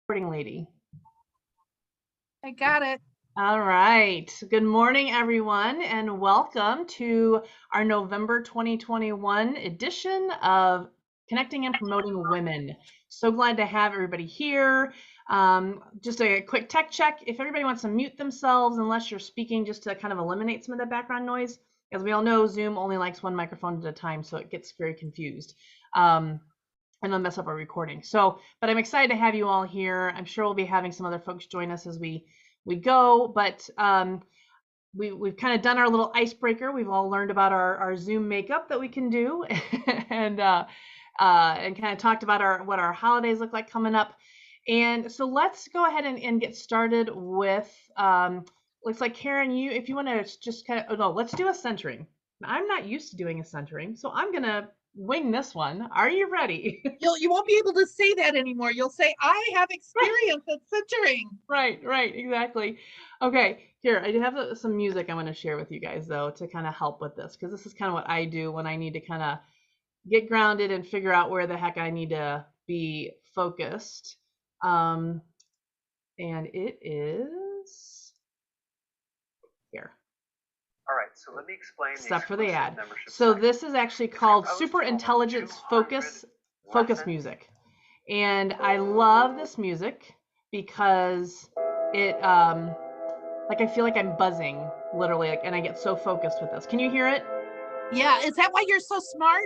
Recording lady. I got it. All right. Good morning, everyone, and welcome to our November 2021 edition of Connecting and Promoting Women. So glad to have everybody here. Just a quick tech check. If everybody wants to mute themselves, unless you're speaking, just to kind of eliminate some of the background noise. As we all know, Zoom only likes one microphone at a time, so it gets very confused. And it'll mess up our recording. But I'm excited to have you all here. I'm sure we'll be having some other folks join us as we go, but we've kind of done our little icebreaker. We've all learned about our Zoom makeup that we can do, and kind of talked about what our holidays look like coming up. And so let's go ahead and get started with. Looks like Karen, if you want to just kind of, no, let's do a centering. I'm not used to doing a centering, so I'm gonna wing this one. Are you ready? You won't be able to say that anymore. You'll say, I have experience at centering. Right, exactly. Okay, here, I do have some music I want to share with you guys, though, to kind of help with this, because this is kind of what I do when I need to kind of get grounded and figure out where the heck I need to be focused. And it is here. All right, so let me explain except for the ad. So this is actually called Super Intelligence Focus Music. And I love this music because it like I feel like I'm buzzing literally, and I get so focused with this. Can you hear it? Yeah, is that why you're so smart?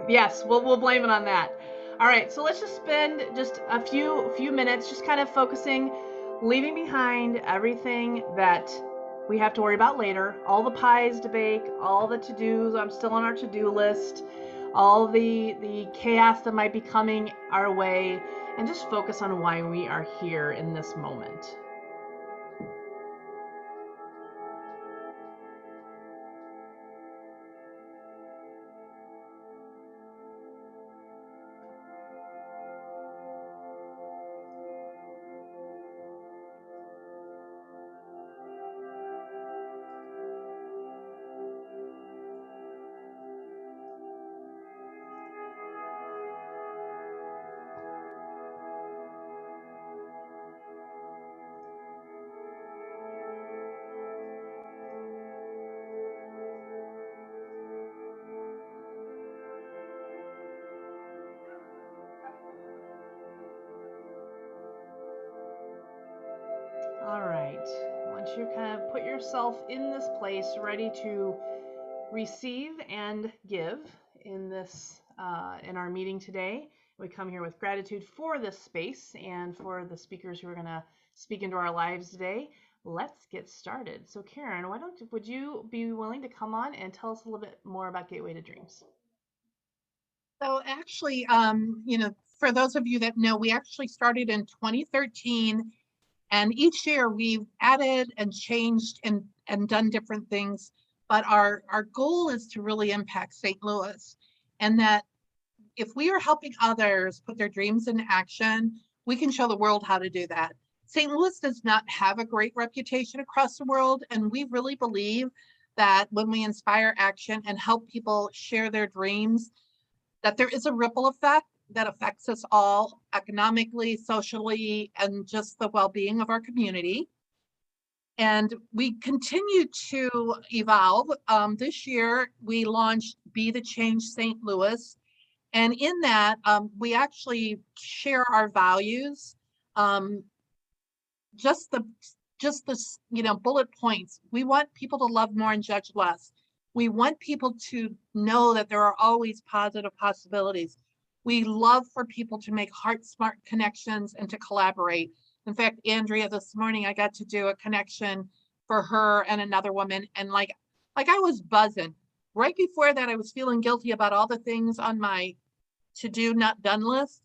Yes, we'll blame it on that. All right, so let's just spend just a few minutes just kind of focusing, leaving behind everything that we have to worry about later, all the pies to bake, all the to-dos. I'm still on our to-do list, all the chaos that might be coming our way, and just focus on why we are here in this moment. All right, once you kind of put yourself in this place, ready to receive and give in this in our meeting today, we come here with gratitude for this space and for the speakers who are going to speak into our lives today. Let's get started. So Karen, would you be willing to come on and tell us a little bit more about Gateway to Dreams? So actually, for those of you that know, we actually started in 2013, and each year we've added and changed and done different things. But our goal is to really impact St. Louis, and that if we are helping others put their dreams into action, we can show the world how to do that. St. Louis does not have a great reputation across the world, and we really believe that when we inspire action and help people share their dreams, that there is a ripple effect that affects us all economically, socially, and just the well-being of our community. And we continue to evolve. This year, we launched Be the Change St. Louis. And in that, we actually share our values. Just the bullet points. We want people to love more and judge less. We want people to know that there are always positive possibilities. We love for people to make heart-smart connections and to collaborate. In fact, Andrea, this morning I got to do a connection for her and another woman, and like I was buzzing. Right before that, I was feeling guilty about all the things on my to-do not done list.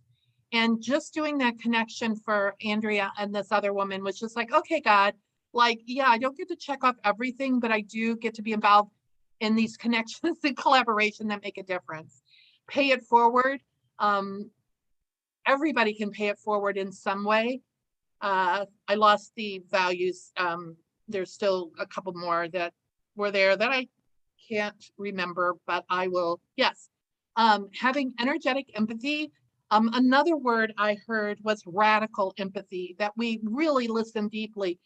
And just doing that connection for Andrea and this other woman was just like, okay, God, yeah, I don't get to check off everything, but I do get to be involved in these connections and collaboration that make a difference. Pay it forward. Everybody can pay it forward in some way. I lost the values. There's still a couple more that were there that I can't remember, but I will. Yes. Having energetic empathy Another word I heard was radical empathy, that we really listen deeply.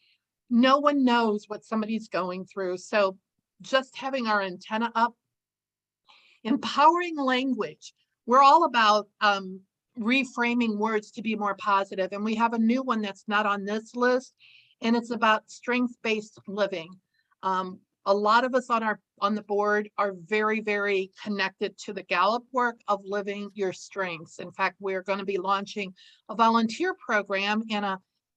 No one knows what somebody's going through. So just having our antenna up. Empowering language. We're all about reframing words to be more positive. And we have a new one that's not on this list, and it's about strength-based living. A lot of us on the board are very, very connected to the Gallup work of living your strengths. In fact, we're going to be launching a volunteer program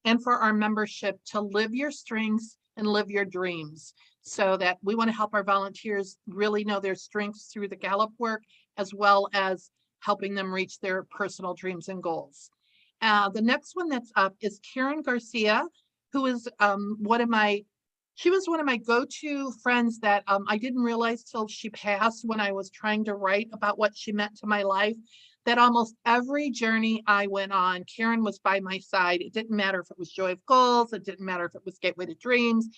and for our membership to live your strengths and live your dreams. So that we want to help our volunteers really know their strengths through the Gallup work, as well as helping them reach their personal dreams and goals. The next one that's up is Karen Garcia, who is she was one of my go-to friends that I didn't realize till she passed, when I was trying to write about what she meant to my life, that almost every journey I went on, Karen was by my side. It didn't matter if it was Joy of Goals, it didn't matter if it was Gateway to Dreams.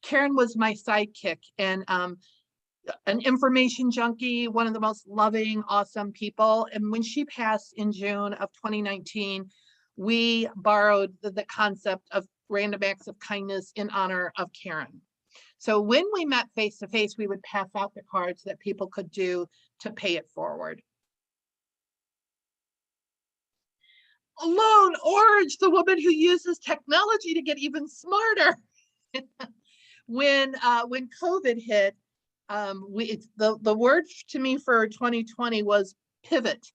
Karen was my sidekick, and an information junkie, one of the most loving, awesome people. And when she passed in June of 2019, we borrowed the concept of random acts of kindness in honor of Karen. So when we met face to face, we would pass out the cards that people could do to pay it forward. Lone Orange, the woman who uses technology to get even smarter. When COVID hit, the word to me for 2020 was pivot,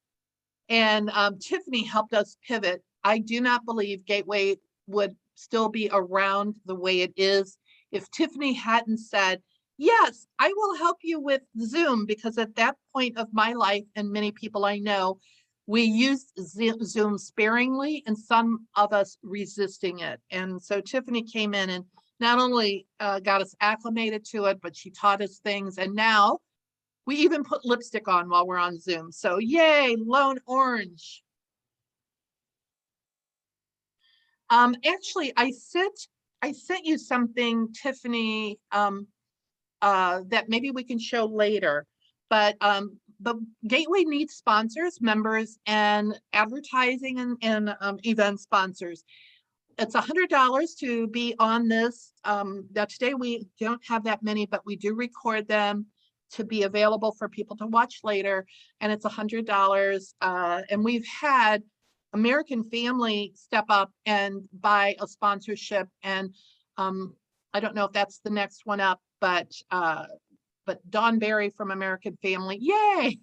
and Tiffany helped us pivot. I do not believe Gateway would still be around the way it is if Tiffany hadn't said, yes, I will help you with Zoom, because at that point of my life, and many people I know, we used Zoom sparingly, and some of us resisting it. And so Tiffany came in and not only got us acclimated to it, but she taught us things. And now we even put lipstick on while we're on Zoom. So yay, Lone Orange. Actually, I sent you something, Tiffany, that maybe we can show later. But the Gateway needs sponsors, members, and advertising and event sponsors. It's $100 to be on this. Now today we don't have that many, but we do record them to be available for people to watch later. And it's $100. And we've had American Family step up and buy a sponsorship. And I don't know if that's the next one up, but Dawn Berry from American Family, yay!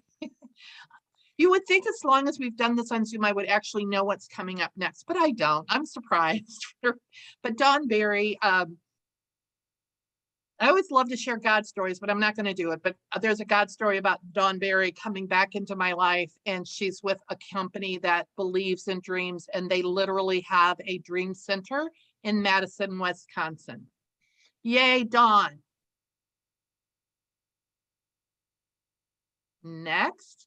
You would think as long as we've done this on Zoom, I would actually know what's coming up next, but I don't. I'm surprised. But Dawn Berry, I always love to share God stories, but I'm not going to do it. But there's a God story about Dawn Berry coming back into my life, and she's with a company that believes in dreams, and they literally have a dream center in Madison, Wisconsin. Yay, Dawn. Next.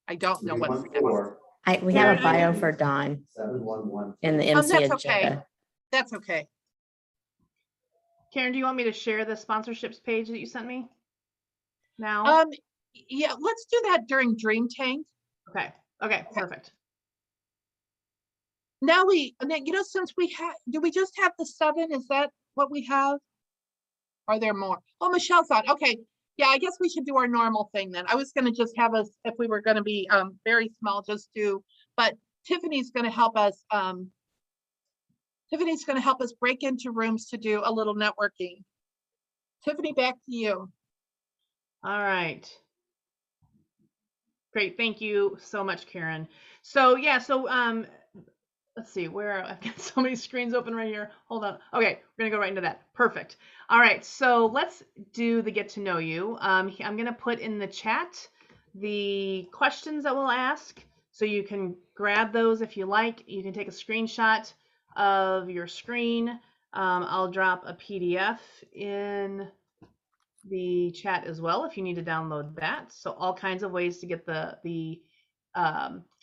I don't know what's next. We have a bio for Dawn in the MC that's agenda. Okay. That's okay. Karen, do you want me to share the sponsorships page that you sent me now? Yeah, let's do that during Dream Tank. Okay, perfect. Now since we have, do we just have the 7? Is that what we have? Are there more? Oh, Michelle's on. Okay. Yeah, I guess we should do our normal thing then. I was going to just have us, if we were going to be very small, but Tiffany's going to help us. Tiffany's going to help us break into rooms to do a little networking. Tiffany, back to you. All right. Great. Thank you so much, Karen. So yeah, let's see where I've got so many screens open right here. Hold on. Okay, we're gonna go right into that. Perfect. All right, so let's do the get to know you. I'm gonna put in the chat the questions that we'll ask, so you can grab those if you like. You can take a screenshot of your screen. I'll drop a PDF in the chat as well if you need to download that. So all kinds of ways to get the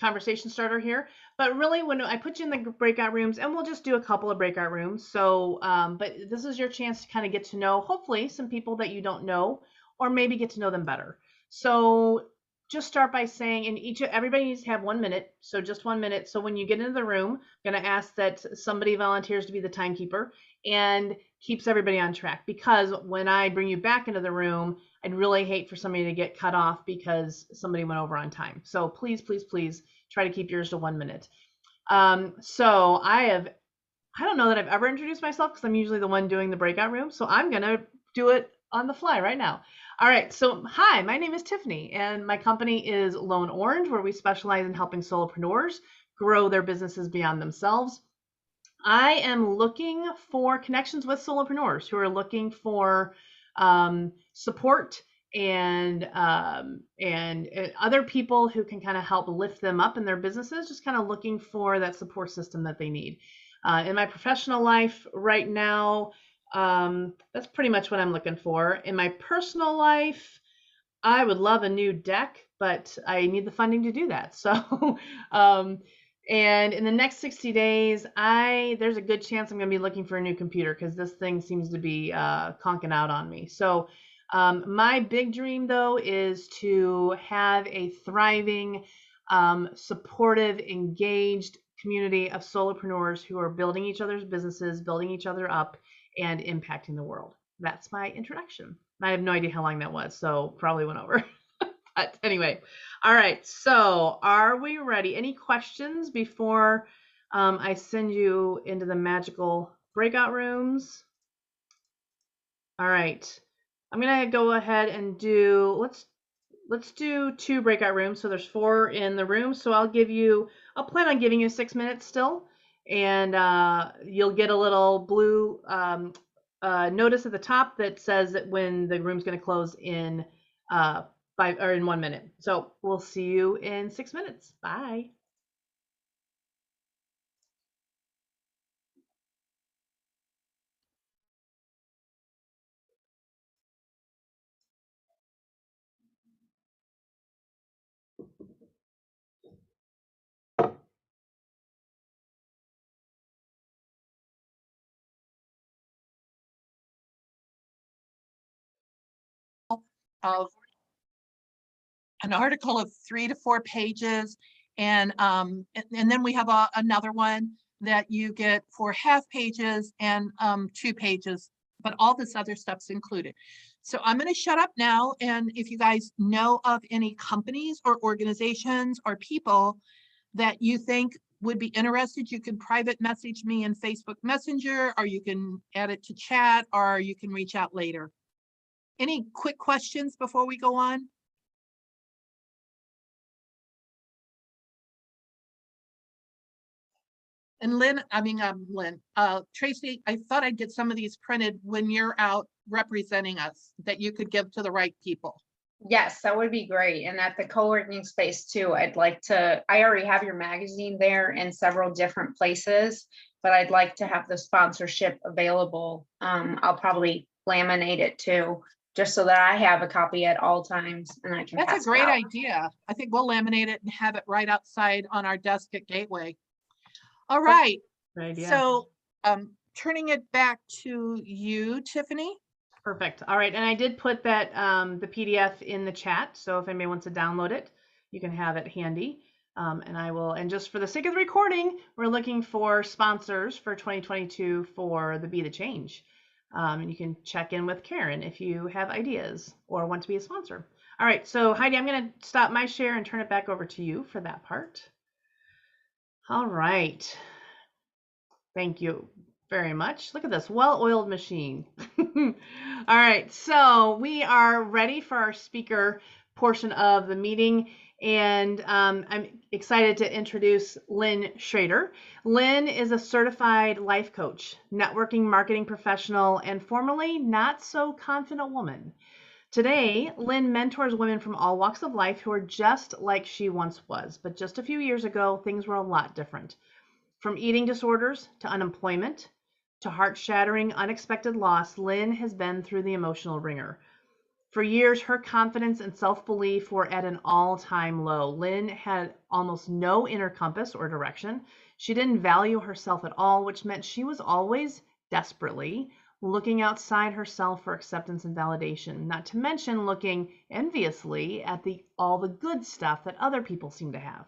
conversation starter here. But really, when I put you in the breakout rooms, and we'll just do a couple of breakout rooms. So, but this is your chance to kind of get to know, hopefully, some people that you don't know, or maybe get to know them better. So just start by saying, and everybody needs to have 1 minute, so just 1 minute. So when you get into the room, I'm going to ask that somebody volunteers to be the timekeeper and keeps everybody on track, because when I bring you back into the room, I'd really hate for somebody to get cut off because somebody went over on time. So please, please, please try to keep yours to 1 minute. So I don't know that I've ever introduced myself because I'm usually the one doing the breakout room. So I'm going to do it on the fly right now. All right. So hi, my name is Tiffany and my company is Lone Orange, where we specialize in helping solopreneurs grow their businesses beyond themselves. I am looking for connections with solopreneurs who are looking for support and other people who can kind of help lift them up in their businesses, just kind of looking for that support system that they need. In my professional life right now, that's pretty much what I'm looking for. In my personal life, I would love a new deck, but I need the funding to do that. So, and in the next 60 days, there's a good chance I'm going to be looking for a new computer because this thing seems to be conking out on me. So, my big dream though is to have a thriving, supportive, engaged community of solopreneurs who are building each other's businesses, building each other up, and impacting the world. That's my introduction. I have no idea how long that was, so probably went over. But anyway, all right, so are we ready? Any questions before I send you into the magical breakout rooms? All right, I'm gonna go ahead and do, let's do 2 breakout rooms. So there's 4 in the room. So I'll plan on giving you 6 minutes still, and you'll get a little blue notice at the top that says that when the room's going to close in in 1 minute. So we'll see you in 6 minutes. Bye. Of an article of 3 to 4 pages. And then we have another one that you get for half pages and 2 pages, but all this other stuff's included. So I'm going to shut up now. And if you guys know of any companies or organizations or people that you think would be interested, you can private message me in Facebook Messenger, or you can add it to chat, or you can reach out later. Any quick questions before we go on? And Tracy, I thought I'd get some of these printed when you're out representing us, that you could give to the right people. Yes, that would be great. And at the co-working space too, I already have your magazine there in several different places, but I'd like to have the sponsorship available. I'll probably laminate it too, just so that I have a copy at all times and I can pass it out. That's a great idea. I think we'll laminate it and have it right outside on our desk at Gateway. All right. Great idea. So turning it back to you, Tiffany. Perfect. All right. And I did put that the PDF in the chat. So if anybody wants to download it, you can have it handy. And just for the sake of the recording, we're looking for sponsors for 2022 for the Be the Change. And you can check in with Karen if you have ideas or want to be a sponsor. All right. So Heidi, I'm going to stop my share and turn it back over to you for that part. All right. Thank you very much. Look at this well-oiled machine. All right. So we are ready for our speaker portion of the meeting. And I'm excited to introduce Lynn Schrader. Lynn is a certified life coach, networking marketing professional, and formerly not so confident woman. Today, Lynn mentors women from all walks of life who are just like she once was. But just a few years ago, things were a lot different. From eating disorders to unemployment to heart-shattering, unexpected loss, Lynn has been through the emotional ringer. For years, her confidence and self-belief were at an all-time low. Lynn had almost no inner compass or direction. She didn't value herself at all, which meant she was always desperately looking outside herself for acceptance and validation, not to mention looking enviously at all the good stuff that other people seem to have.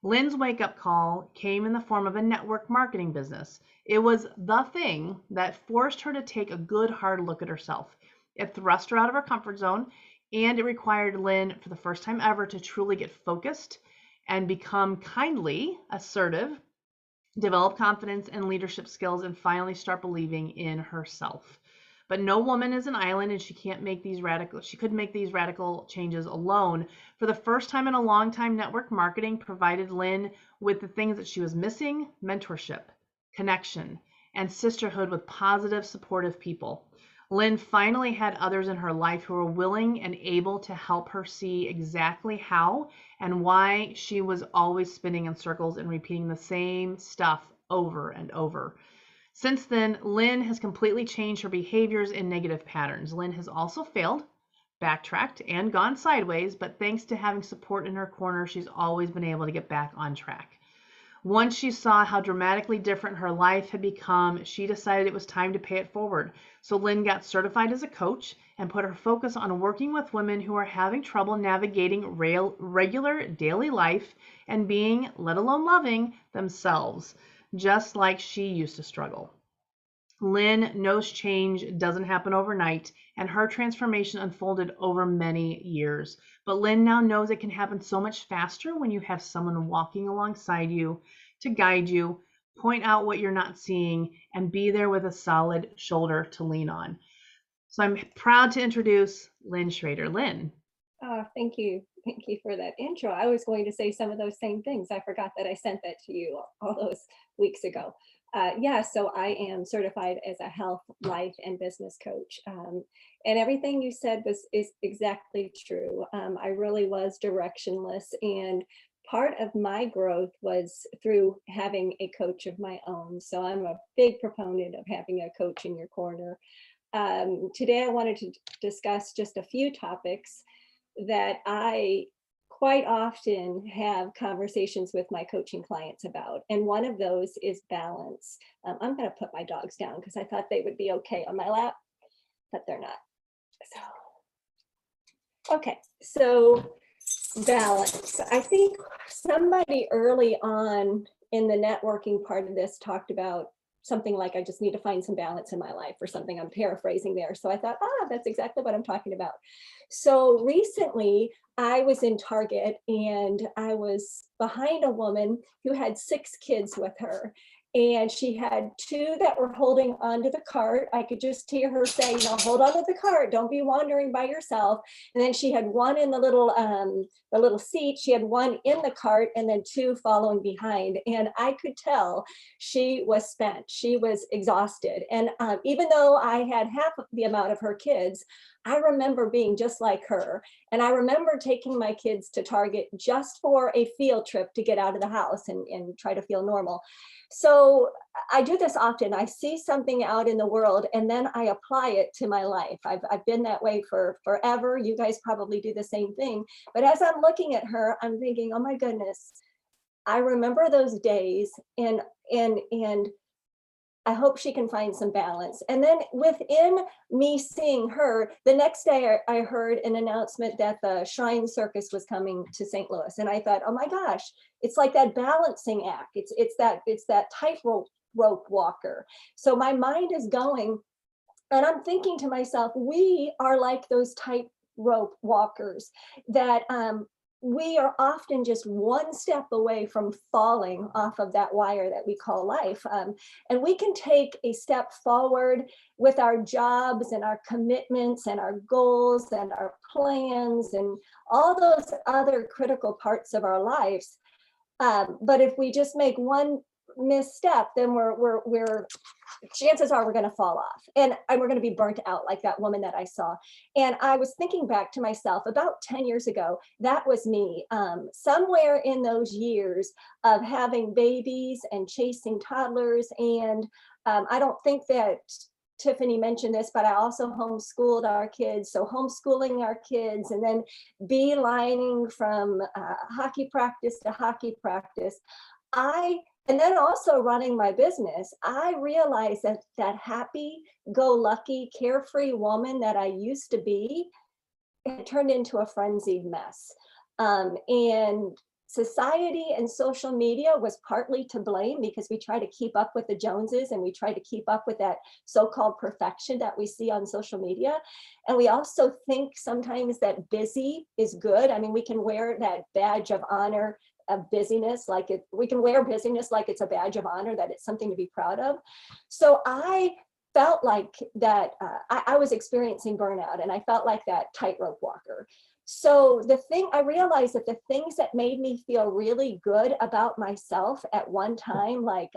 Lynn's wake-up call came in the form of a network marketing business. It was the thing that forced her to take a good hard look at herself. It thrust her out of her comfort zone, and it required Lynn, for the first time ever, to truly get focused and become kindly assertive, develop confidence and leadership skills, and finally start believing in herself. But no woman is an island, and she couldn't make these radical changes alone. For the first time in a long time, network marketing provided Lynn with the things that she was missing: mentorship, connection, and sisterhood with positive, supportive people. Lynn finally had others in her life who were willing and able to help her see exactly how and why she was always spinning in circles and repeating the same stuff over and over. Since then, Lynn has completely changed her behaviors and negative patterns. Lynn has also failed, backtracked, and gone sideways, but thanks to having support in her corner, she's always been able to get back on track. Once she saw how dramatically different her life had become, she decided it was time to pay it forward. So Lynn got certified as a coach and put her focus on working with women who are having trouble navigating regular daily life and being, let alone loving, themselves, just like she used to struggle. Lynn knows change doesn't happen overnight, and her transformation unfolded over many years. But Lynn now knows it can happen so much faster when you have someone walking alongside you to guide you, point out what you're not seeing, and be there with a solid shoulder to lean on. So I'm proud to introduce Lynn Schrader. Lynn. Thank you. Thank you for that intro. I was going to say some of those same things. I forgot that I sent that to you all those weeks ago. So I am certified as a health, life, and business coach. And everything you said is exactly true. I really was directionless, and part of my growth was through having a coach of my own. So I'm a big proponent of having a coach in your corner. Today, I wanted to discuss just a few topics that I quite often have conversations with my coaching clients about. And one of those is balance. I'm going to put my dogs down because I thought they would be okay on my lap, but they're not. So balance. I think somebody early on in the networking part of this talked about something like, I just need to find some balance in my life, or something. I'm paraphrasing there. So I thought, that's exactly what I'm talking about. So recently I was in Target and I was behind a woman who had 6 kids with her. And she had 2 that were holding onto the cart. I could just hear her say, hold on to the cart. Don't be wandering by yourself. And then she had 1 in the little seat. She had 1 in the cart, and then 2 following behind. And I could tell she was spent. She was exhausted. And even though I had half of the amount of her kids, I remember being just like her. And I remember taking my kids to Target just for a field trip to get out of the house and try to feel normal. So I do this often. I see something out in the world and then I apply it to my life. I've been that way for forever. You guys probably do the same thing. But as I'm looking at her, I'm thinking, oh my goodness, I remember those days, and I hope she can find some balance. And then within me seeing her, the next day I heard an announcement that the Shrine Circus was coming to St. Louis. And I thought, oh my gosh, it's like that balancing act. It's that tightrope walker. So my mind is going, and I'm thinking to myself, we are like those tightrope walkers that we are often just one step away from falling off of that wire that we call life. And we can take a step forward with our jobs and our commitments and our goals and our plans and all those other critical parts of our lives. But if we just make one misstep, then we're chances are we're going to fall off, and we're going to be burnt out like that woman that I saw. And I was thinking back to myself about 10 years ago. That was me, somewhere in those years of having babies and chasing toddlers. And I don't think that Tiffany mentioned this, but I also homeschooled our kids. So homeschooling our kids and then beelining from hockey practice to hockey practice. I And then also running my business, I realized that that happy-go-lucky, carefree woman that I used to be had turned into a frenzied mess. And society and social media was partly to blame because we try to keep up with the Joneses and we try to keep up with that so-called perfection that we see on social media. And we also think sometimes that busy is good. I mean, we can wear that badge of honor of busyness, we can wear busyness like it's a badge of honor, that it's something to be proud of. So I felt like that I was experiencing burnout, and I felt like that tightrope walker. So I realized that the things that made me feel really good about myself at one time, like,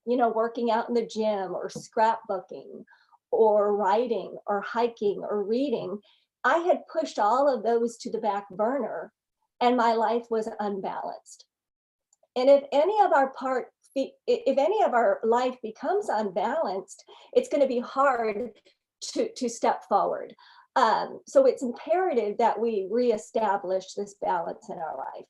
working out in the gym or scrapbooking or writing or hiking or reading, I had pushed all of those to the back burner and my life was unbalanced. And if any of our life becomes unbalanced, it's going to be hard to step forward. So it's imperative that we reestablish this balance in our life.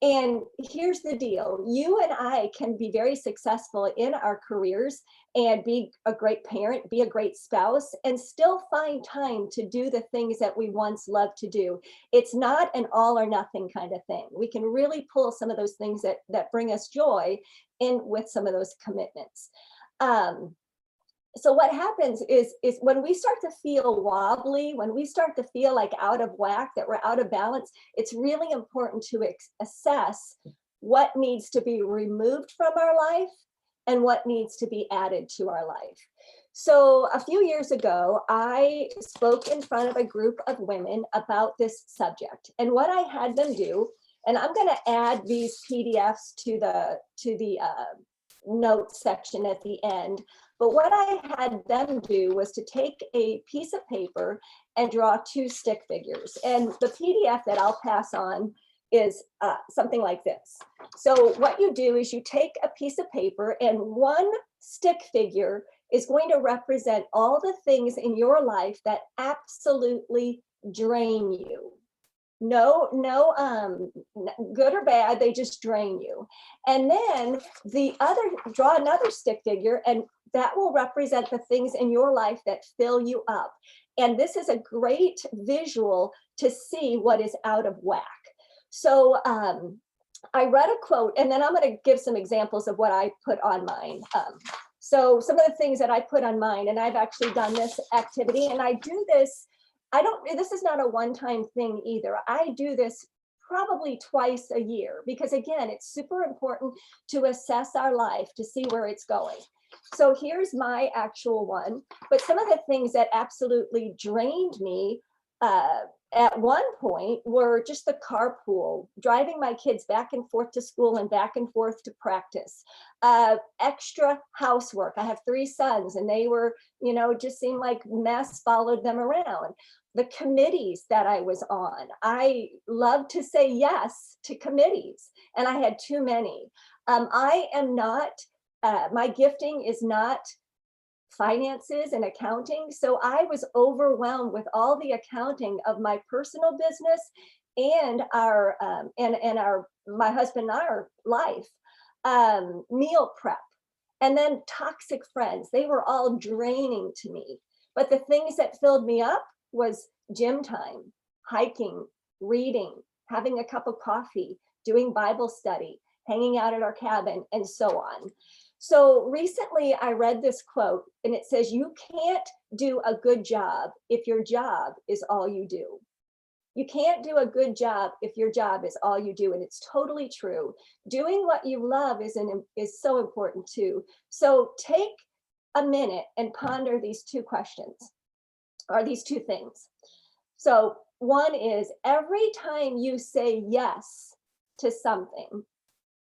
And here's the deal. You and I can be very successful in our careers and be a great parent, be a great spouse, and still find time to do the things that we once loved to do. It's not an all or nothing kind of thing. We can really pull some of those things that bring us joy in with some of those commitments. So what happens is when we start to feel wobbly, when we start to feel like out of whack, that we're out of balance, it's really important to assess what needs to be removed from our life and what needs to be added to our life. So a few years ago, I spoke in front of a group of women about this subject. And what I had them do, and I'm going to add these PDFs to the notes section at the end. But what I had them do was to take a piece of paper and draw 2 stick figures. And the PDF that I'll pass on is something like this. So what you do is you take a piece of paper, and one stick figure is going to represent all the things in your life that absolutely drain you. No, good or bad, they just drain you. And then draw another stick figure, and that will represent the things in your life that fill you up. And this is a great visual to see what is out of whack. So I read a quote, and then I'm going to give some examples of what I put on mine. So some of the things that I put on mine, and I've actually done this activity, and I do this. This is not a one-time thing either. I do this probably twice a year because, again, it's super important to assess our life to see where it's going. So here's my actual one. But some of the things that absolutely drained me at one point were just the carpool, driving my kids back and forth to school and back and forth to practice, extra housework. I have 3 sons, and they were, just seemed like mess followed them around. The committees that I was on, I love to say yes to committees, and I had too many. I am not, my gifting is not finances and accounting. So I was overwhelmed with all the accounting of my personal business and my husband and our life, meal prep, and then toxic friends. They were all draining to me. But the things that filled me up was gym time, hiking, reading, having a cup of coffee, doing Bible study, hanging out at our cabin, and so on. So recently I read this quote, and it says, you can't do a good job if your job is all you do. You can't do a good job if your job is all you do. And it's totally true. Doing what you love is so important too. So take a minute and ponder these 2 questions, or these 2 things. So one is, every time you say yes to something,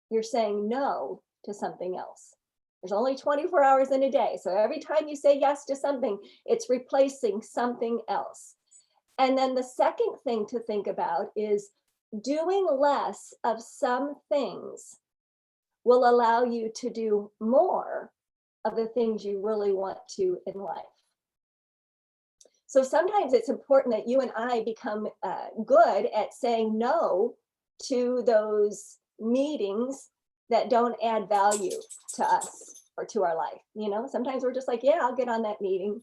you're saying no to something else. There's only 24 hours in a day. So every time you say yes to something, it's replacing something else. And then the second thing to think about is doing less of some things will allow you to do more of the things you really want to in life. So sometimes it's important that you and I become good at saying no to those meetings that don't add value to us or to our life. You know, sometimes we're just like, yeah, I'll get on that meeting.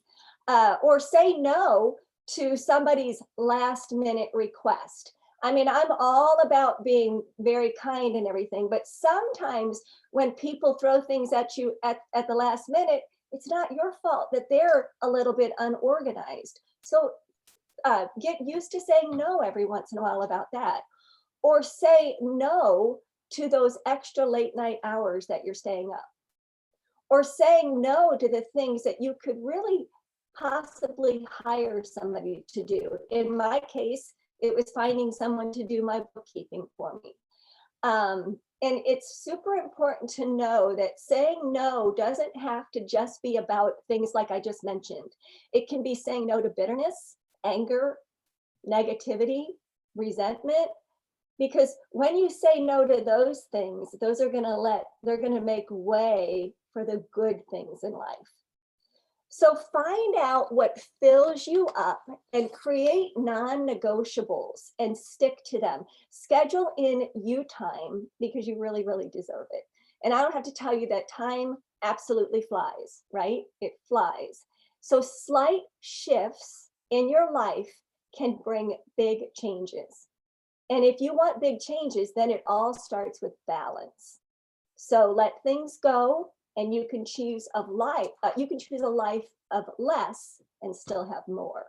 Or say no to somebody's last minute request. I mean, I'm all about being very kind and everything, but sometimes when people throw things at you at the last minute, it's not your fault that they're a little bit unorganized. So get used to saying no every once in a while about that. Or say no to those extra late night hours that you're staying up. Or saying no to the things that you could really possibly hire somebody to do. In my case, it was finding someone to do my bookkeeping for me. And it's super important to know that saying no doesn't have to just be about things like I just mentioned. It can be saying no to bitterness, anger, negativity, resentment, because when you say no to those things, those are they're going to make way for the good things in life. So find out what fills you up and create non-negotiables and stick to them. Schedule in you time because you really, really deserve it. And I don't have to tell you that time absolutely flies, right? It flies. So slight shifts in your life can bring big changes. And if you want big changes, then it all starts with balance. So let things go, and you can choose a life of less and still have more.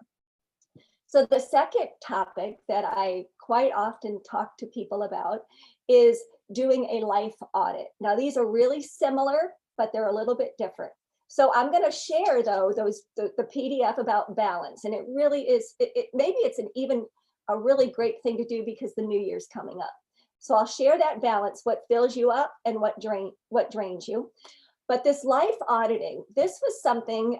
So the second topic that I quite often talk to people about is doing a life audit. Now, these are really similar, but they're a little bit different. So I'm going to share though the PDF about balance, and it really is. Maybe it's even a really great thing to do because the new year's coming up. So I'll share that balance, what fills you up and what drains you. But this life auditing, this was something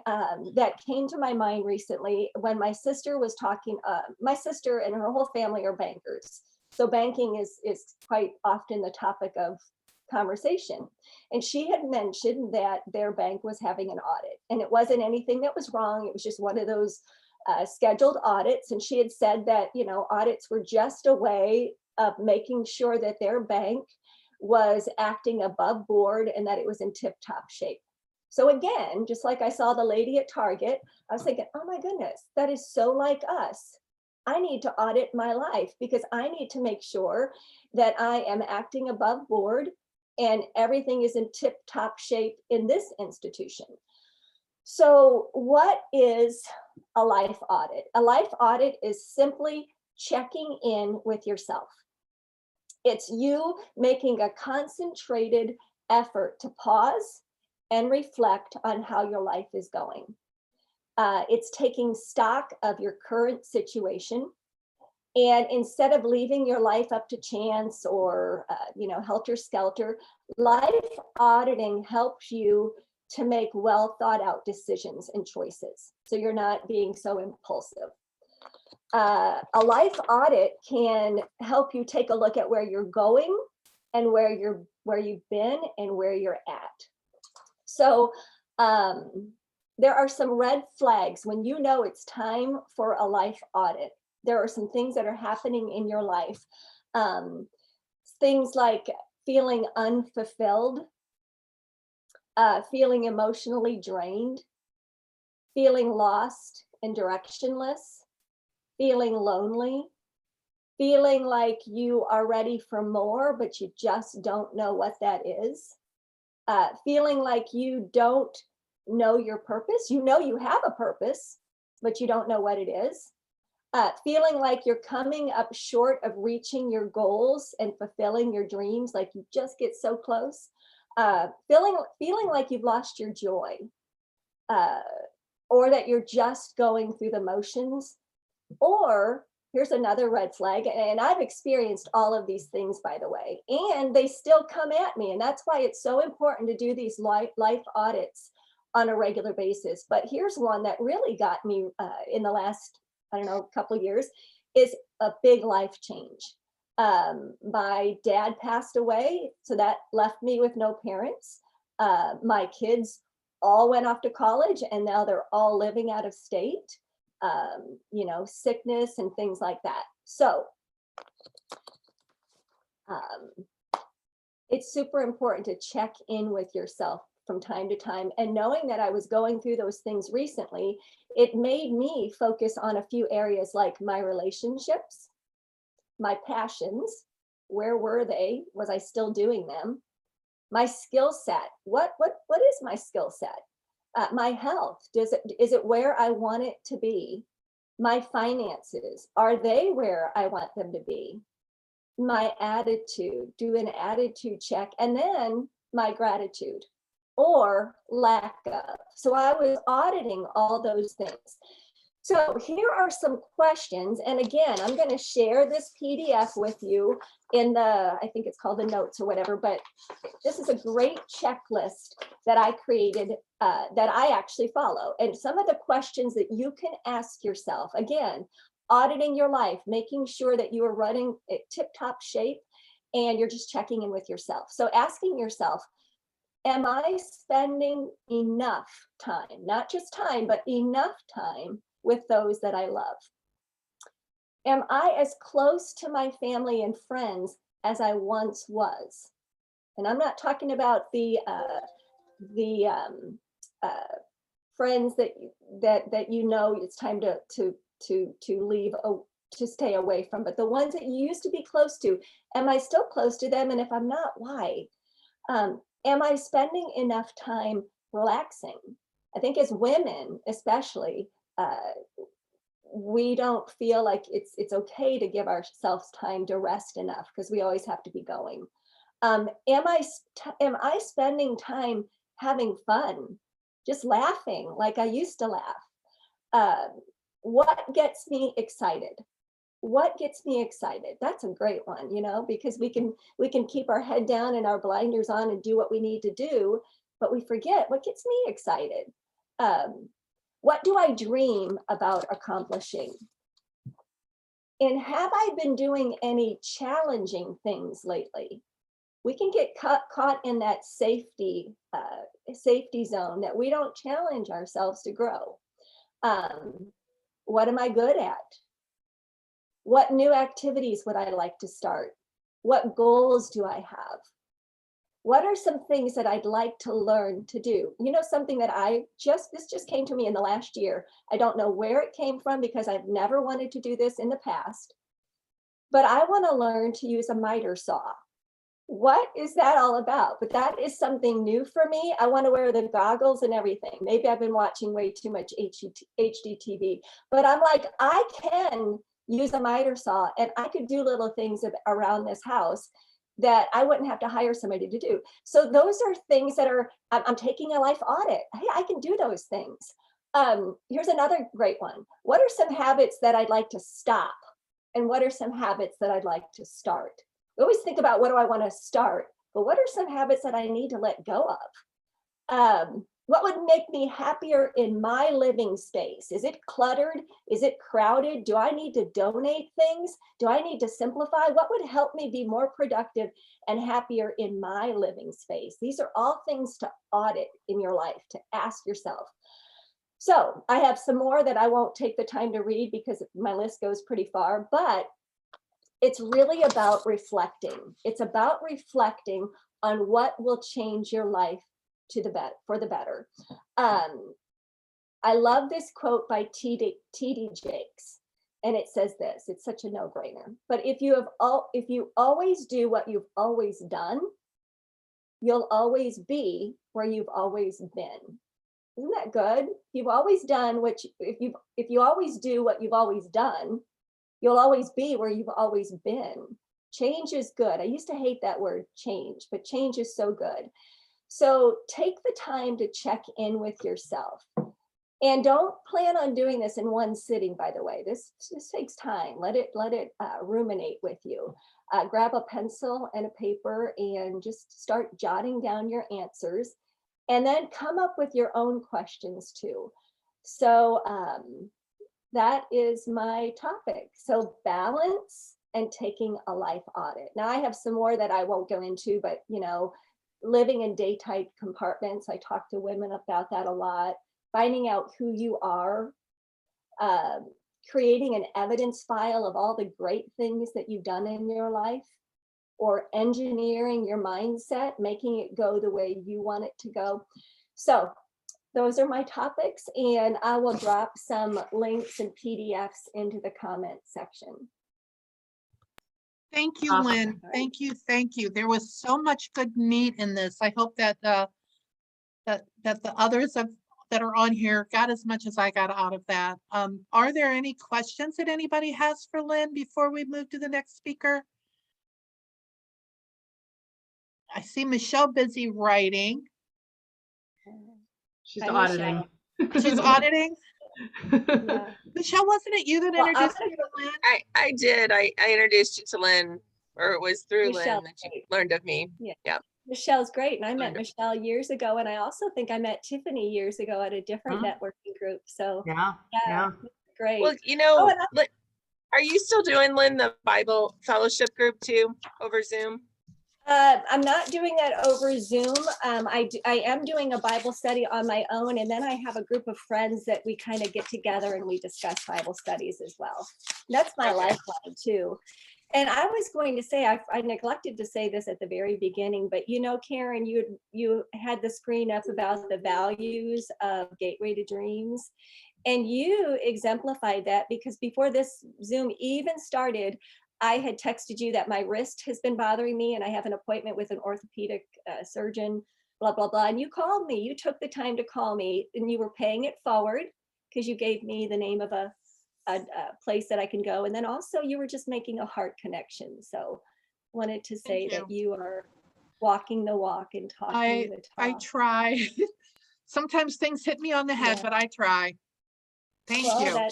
that came to my mind recently when my sister was talking. My sister and her whole family are bankers. So banking is quite often the topic of conversation. And she had mentioned that their bank was having an audit, and it wasn't anything that was wrong. It was just one of those scheduled audits. And she had said that, you know, audits were just a way of making sure that their bank was acting above board and that it was in tip-top shape. So again, just like I saw the lady at Target, I was thinking, oh my goodness, that is so like us. I need to audit my life because I need to make sure that I am acting above board and everything is in tip-top shape in this institution. So what is a life audit? A life audit is simply checking in with yourself. It's you making a concentrated effort to pause and reflect on how your life is going. It's taking stock of your current situation. And instead of leaving your life up to chance or, helter-skelter, life auditing helps you to make well thought out decisions and choices. So you're not being so impulsive. A life audit can help you take a look at where you're going and where you've been and where you're at. So there are some red flags when you know it's time for a life audit. There are some things that are happening in your life. Things like feeling unfulfilled, feeling emotionally drained, feeling lost and directionless, feeling lonely, feeling like you are ready for more, but you just don't know what that is, feeling like you don't know your purpose. You know you have a purpose, but you don't know what it is. Feeling like you're coming up short of reaching your goals and fulfilling your dreams, like you just get so close. Feeling like you've lost your joy, or that you're just going through the motions. Or here's another red flag, and I've experienced all of these things, by the way, and they still come at me. And that's why it's so important to do these life audits on a regular basis. But here's one that really got me in the last, couple of years, is a big life change. My dad passed away, so that left me with no parents. My kids all went off to college, and now they're all living out of state. Sickness and things like that. So it's super important to check in with yourself from time to time. And knowing that I was going through those things recently, it made me focus on a few areas like my relationships, my passions. Where were they? Was I still doing them? My skill set. What is my skill set? My health. Is it where I want it to be? My finances. Are they where I want them to be? My attitude. Do an attitude check, and then my gratitude or lack of. So I was auditing all those things. So here are some questions. And again, I'm going to share this PDF with you in the, I think it's called the notes or whatever, but this is a great checklist that I created that I actually follow. And some of the questions that you can ask yourself, again, auditing your life, making sure that you are running at tip-top shape and you're just checking in with yourself. So asking yourself, am I spending enough time, not just time, but enough time with those that I love? Am I as close to my family and friends as I once was? And I'm not talking about the friends that you know it's time to leave, to stay away from, but the ones that you used to be close to. Am I still close to them? And if I'm not, why? Am I spending enough time relaxing? I think as women, especially, we don't feel like it's okay to give ourselves time to rest enough because we always have to be going. Am I spending time having fun, just laughing like I used to laugh? What gets me excited? What gets me excited? That's a great one, because we can keep our head down and our blinders on and do what we need to do, but we forget what gets me excited. What do I dream about accomplishing? And have I been doing any challenging things lately? We can get caught in that safety zone that we don't challenge ourselves to grow. What am I good at? What new activities would I like to start? What goals do I have? What are some things that I'd like to learn to do? Something that this just came to me in the last year. I don't know where it came from because I've never wanted to do this in the past, but I want to learn to use a miter saw. What is that all about? But that is something new for me. I want to wear the goggles and everything. Maybe I've been watching way too much HD TV, but I'm like, I can use a miter saw and I could do little things around this house that I wouldn't have to hire somebody to do. So those are things that I'm taking a life audit. Hey, I can do those things. Here's another great one. What are some habits that I'd like to stop? And what are some habits that I'd like to start? We always think about what do I want to start, but what are some habits that I need to let go of? What would make me happier in my living space? Is it cluttered? Is it crowded? Do I need to donate things? Do I need to simplify? What would help me be more productive and happier in my living space? These are all things to audit in your life, to ask yourself. So I have some more that I won't take the time to read because my list goes pretty far, but it's really about reflecting. It's about reflecting on what will change your life for the better. I love this quote by T.D. Jakes, and it says this. It's such a no-brainer. But if you always do what you've always done, you'll always be where you've always been. Isn't that good? You've always done if you always do what you've always done, you'll always be where you've always been. Change is good. I used to hate that word change, but change is so good. So take the time to check in with yourself. And don't plan on doing this in one sitting, by the way. This takes time. Let it ruminate with you. Grab a pencil and a paper and just start jotting down your answers. And then come up with your own questions too. So that is my topic. So balance and taking a life audit. Now I have some more that I won't go into, but living in day-type compartments. I talk to women about that a lot. Finding out who you are, creating an evidence file of all the great things that you've done in your life, or engineering your mindset, making it go the way you want it to go. So those are my topics, and I will drop some links and PDFs into the comment section. Thank you, Awesome. Lynn. Thank you. Thank you. There was so much good meat in this. I hope that that the others that are on here got as much as I got out of that. Are there any questions that anybody has for Lynn before we move to the next speaker? I see Michelle busy writing. She's Hi, auditing. She's auditing. Yeah. Michelle, wasn't it you that Well, I'm introduced gonna me to Lynn? I did. I introduced you to Lynn, or it was through Michelle, Lynn that you learned of me. Michelle's great, and I met Learned of- Michelle years ago, and I also think I met Tiffany years ago at a different Mhm. networking group. So Yeah, yeah. great. Well, you know, and Lynn, are you still doing, Lynn, the Bible fellowship group too over Zoom? I'm not doing that over Zoom. I am doing a Bible study on my own, and then I have a group of friends that we kind of get together and we discuss Bible studies as well. That's my Okay. lifeline too. And I was going to say, I neglected to say this at the very beginning, but you know, Karen, you had the screen up about the values of Gateway to Dreams. And you exemplified that, because before this Zoom even started, I had texted you that my wrist has been bothering me and I have an appointment with an orthopedic surgeon, blah, blah, blah. And you called me, you took the time to call me, and you were paying it forward because you gave me the name of a place that I can go. And then also you were just making a heart connection. So wanted to say that you are walking the walk and talking the I talk. try. Sometimes things hit me on the head, Yeah. but I try. Thank you.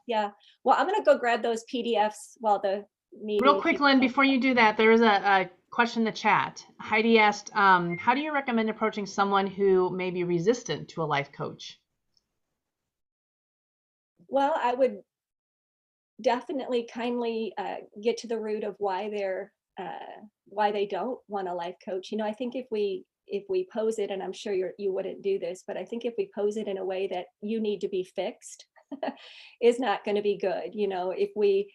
Yeah. Well, I'm gonna go grab those PDFs while the meeting. Real quick, Lynn, before you do that, there is a question in the chat. Heidi asked, how do you recommend approaching someone who may be resistant to a life coach? Well, I would definitely kindly get to the root of why they don't want a life coach. You know, I think if we pose it, and I'm sure you wouldn't do this, but I think if we pose it in a way that you need to be fixed, is not going to be good. You know, if we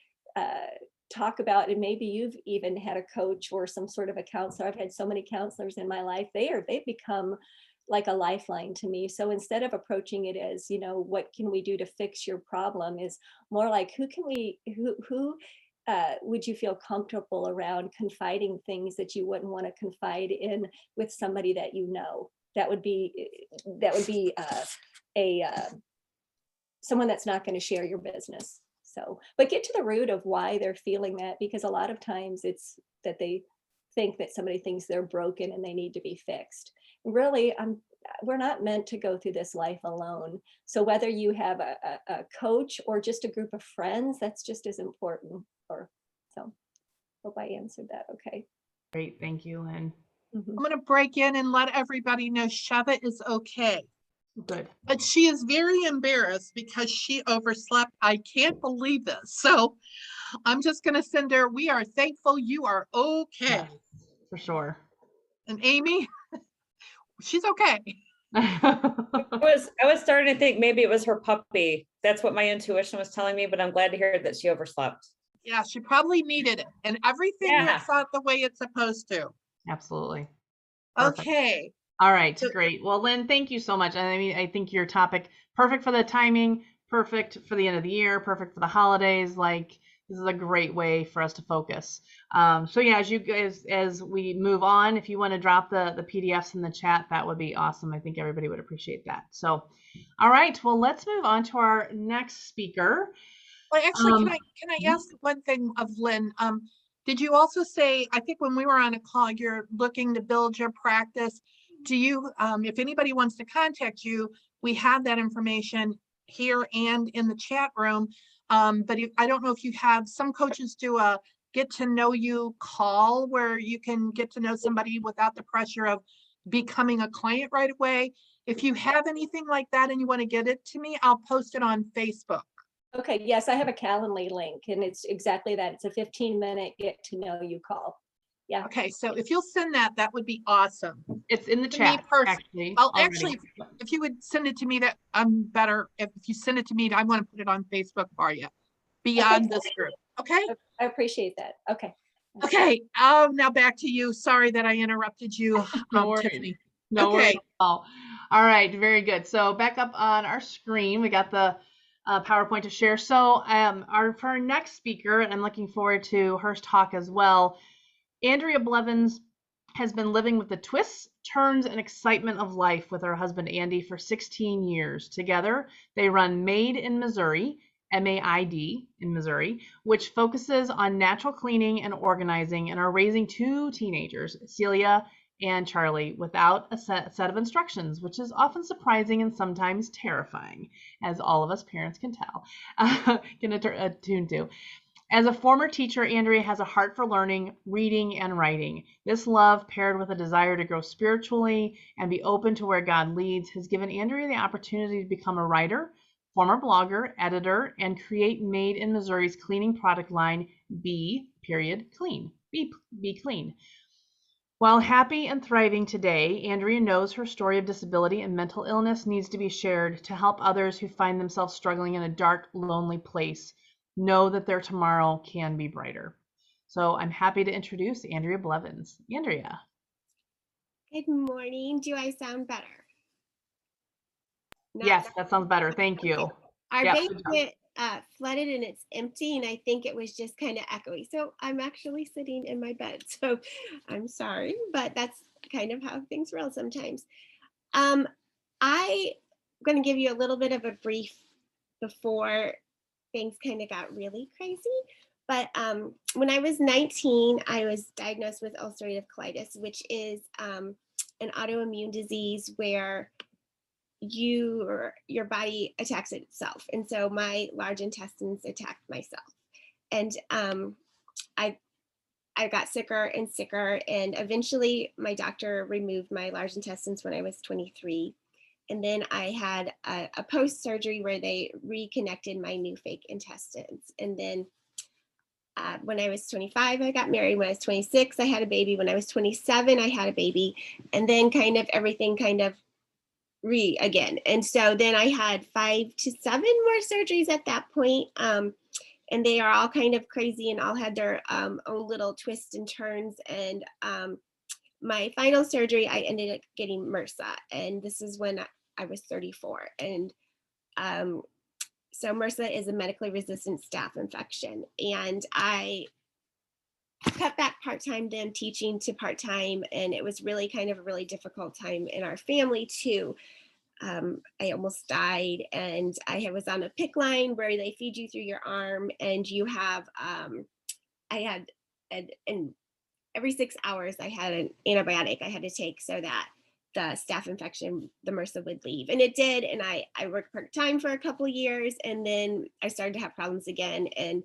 talk about, and maybe you've even had a coach or some sort of a counselor. I've had so many counselors in my life. They've become like a lifeline to me. So instead of approaching it as, you know, what can we do to fix your problem, is more like, who would you feel comfortable around confiding things that you wouldn't want to confide in with somebody that you know? That would be someone that's not going to share your business. So, but get to the root of why they're feeling that, because a lot of times it's that they think that somebody thinks they're broken and they need to be fixed. Really, we're not meant to go through this life alone. So whether you have a coach or just a group of friends, that's just as important. So hope I answered that okay. Great, thank you, Lynn. I'm going to break in and let everybody know Sheva is okay. Good. But she is very embarrassed because she overslept. I can't believe this. So I'm just going to send her, we are thankful you are okay. Yes, for sure. And Amy, she's okay. I was starting to think maybe it was her puppy. That's what my intuition was telling me, but I'm glad to hear that she overslept. Yeah, she probably needed it. And everything works out the way it's supposed to. Absolutely. Perfect. Okay. All right, great. Well, Lynn, thank you so much. I mean, I think your topic, perfect for the timing, perfect for the end of the year, perfect for the holidays. Like, this is a great way for us to focus. So yeah, as we move on, if you want to drop the PDFs in the chat, that would be awesome. I think everybody would appreciate that. So, all right, well, let's move on to our next speaker. Well, actually, can I ask one thing of Lynn? Did you also say, I think when we were on a call, you're looking to build your practice. Do you, if anybody wants to contact you, we have that information here and in the chat room. But I don't know if you have, some coaches do a get to know you call where you can get to know somebody without the pressure of becoming a client right away. If you have anything like that and you want to get it to me, I'll post it on Facebook. Okay, yes, I have a Calendly link, and it's exactly that. It's a 15-minute get to know you call. Yeah. Okay, so if you'll send that, that would be awesome. It's in the To chat, me actually. Actually, if you would send it to me, that I'm better. If you send it to me, I want to put it on Facebook for you beyond this group. Okay. I appreciate that. Okay. Okay, now back to you. Sorry that I interrupted you, No worries. Tiffany. No worries Okay. at all. All right, very good. So back up on our screen, we got the PowerPoint to share. So for our next speaker, and I'm looking forward to her talk as well, Andrea Blevins has been living with the twists, turns, and excitement of life with her husband Andy for 16 years. Together, they run Made in Missouri, MAID in Missouri, which focuses on natural cleaning and organizing, and are raising 2 teenagers, Celia and Charlie, without a set of instructions, which is often surprising and sometimes terrifying, as all of us parents can tell, can attune to. As a former teacher, Andrea has a heart for learning, reading, and writing. This love, paired with a desire to grow spiritually and be open to where God leads, has given Andrea the opportunity to become a writer, former blogger, editor, and create Made in Missouri's cleaning product line, Clean. Be Clean. While happy and thriving today, Andrea knows her story of disability and mental illness needs to be shared to help others who find themselves struggling in a dark, lonely place know that their tomorrow can be brighter. So I'm happy to introduce Andrea Blevins. Andrea. Good morning. Do I sound better? Yes, that sounds better. Thank you. Okay. Our Yeah, basement flooded and it's empty, and I think it was just kind of echoey. So I'm actually sitting in my bed. So I'm sorry, but that's kind of how things roll sometimes. I'm going to give you a little bit of a brief before things kind of got really crazy. But when I was 19, I was diagnosed with ulcerative colitis, which is an autoimmune disease where your body attacks itself. And so my large intestines attacked myself. And I got sicker and sicker. And eventually my doctor removed my large intestines when I was 23. And then I had a post-surgery where they reconnected my new fake intestines. And then when I was 25, I got married. When I was 26, I had a baby. When I was 27, I had a baby. And then kind of everything kind of again. And so then I had 5 to 7 more surgeries at that point. And they are all kind of crazy and all had their own little twists and turns. And my final surgery, I ended up getting MRSA. And this is when I was 34. And so MRSA is a medically resistant staph infection. And I cut back part-time then teaching to part-time. And it was really kind of a really difficult time in our family too. I almost died, and I was on a PICC line where they feed you through your arm, and you have, and every 6 hours I had an antibiotic I had to take so that the staph infection, the MRSA would leave. And it did. And I worked part-time for a couple of years, and then I started to have problems again. And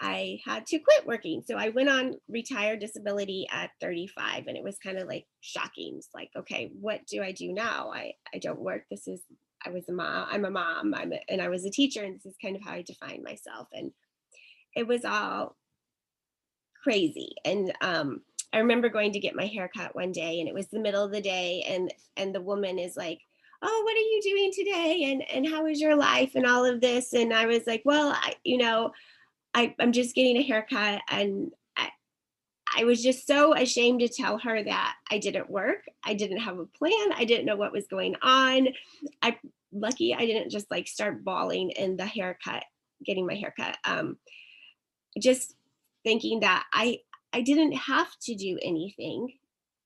I had to quit working. So I went on retired disability at 35, and it was kind of like shocking. It's like, okay, what do I do now? I don't work. I was a mom. I'm a mom. And I was a teacher, and this is kind of how I define myself. And it was all crazy. And I remember going to get my hair cut one day, and it was the middle of the day, and the woman is like, "Oh, what are you doing today? And how is your life and all of this?" And I was like, "Well, I'm just getting a haircut." And I was just so ashamed to tell her that I didn't work. I didn't have a plan. I didn't know what was going on. Lucky I didn't just like start bawling in the haircut, getting my haircut. Just thinking that I didn't have to do anything,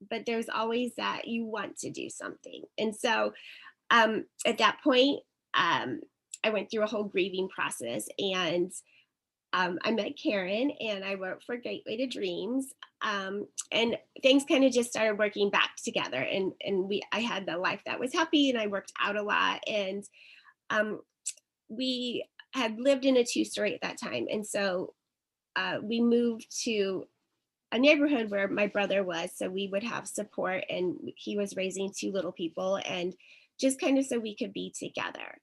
but there's always that you want to do something. And so at that point, I went through a whole grieving process, and I met Karen, and I wrote for Gateway to Dreams, and things kind of just started working back together. And I had the life that was happy, and I worked out a lot, and we had lived in a 2-story at that time, and so we moved to a neighborhood where my brother was, so we would have support, and he was raising 2 little people, and just kind of so we could be together.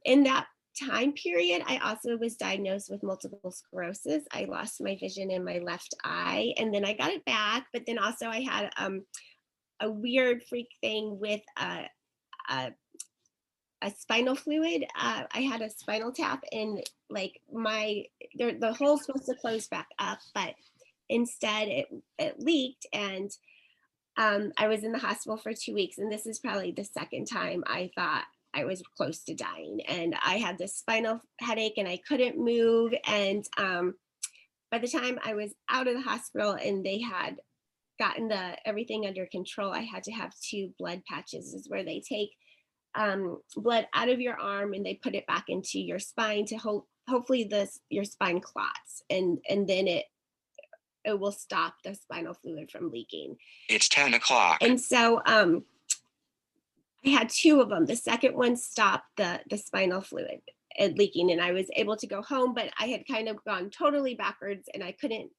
In that time period, I also was diagnosed with multiple sclerosis. I lost my vision in my left eye, and then I got it back. But then also I had a weird freak thing with a spinal fluid. I had a spinal tap, and like the hole's supposed to close back up, but instead it leaked, and I was in the hospital for 2 weeks, and this is probably the second time I thought I was close to dying. And I had this spinal headache and I couldn't move. And by the time I was out of the hospital and they had gotten everything under control, I had to have 2 blood patches. This is where they take blood out of your arm and they put it back into your spine to hopefully your spine clots, and then it will stop the spinal fluid from leaking. It's 10 o'clock. And so I had 2 of them. The second one stopped the spinal fluid leaking, and I was able to go home, but I had kind of gone totally backwards and I couldn't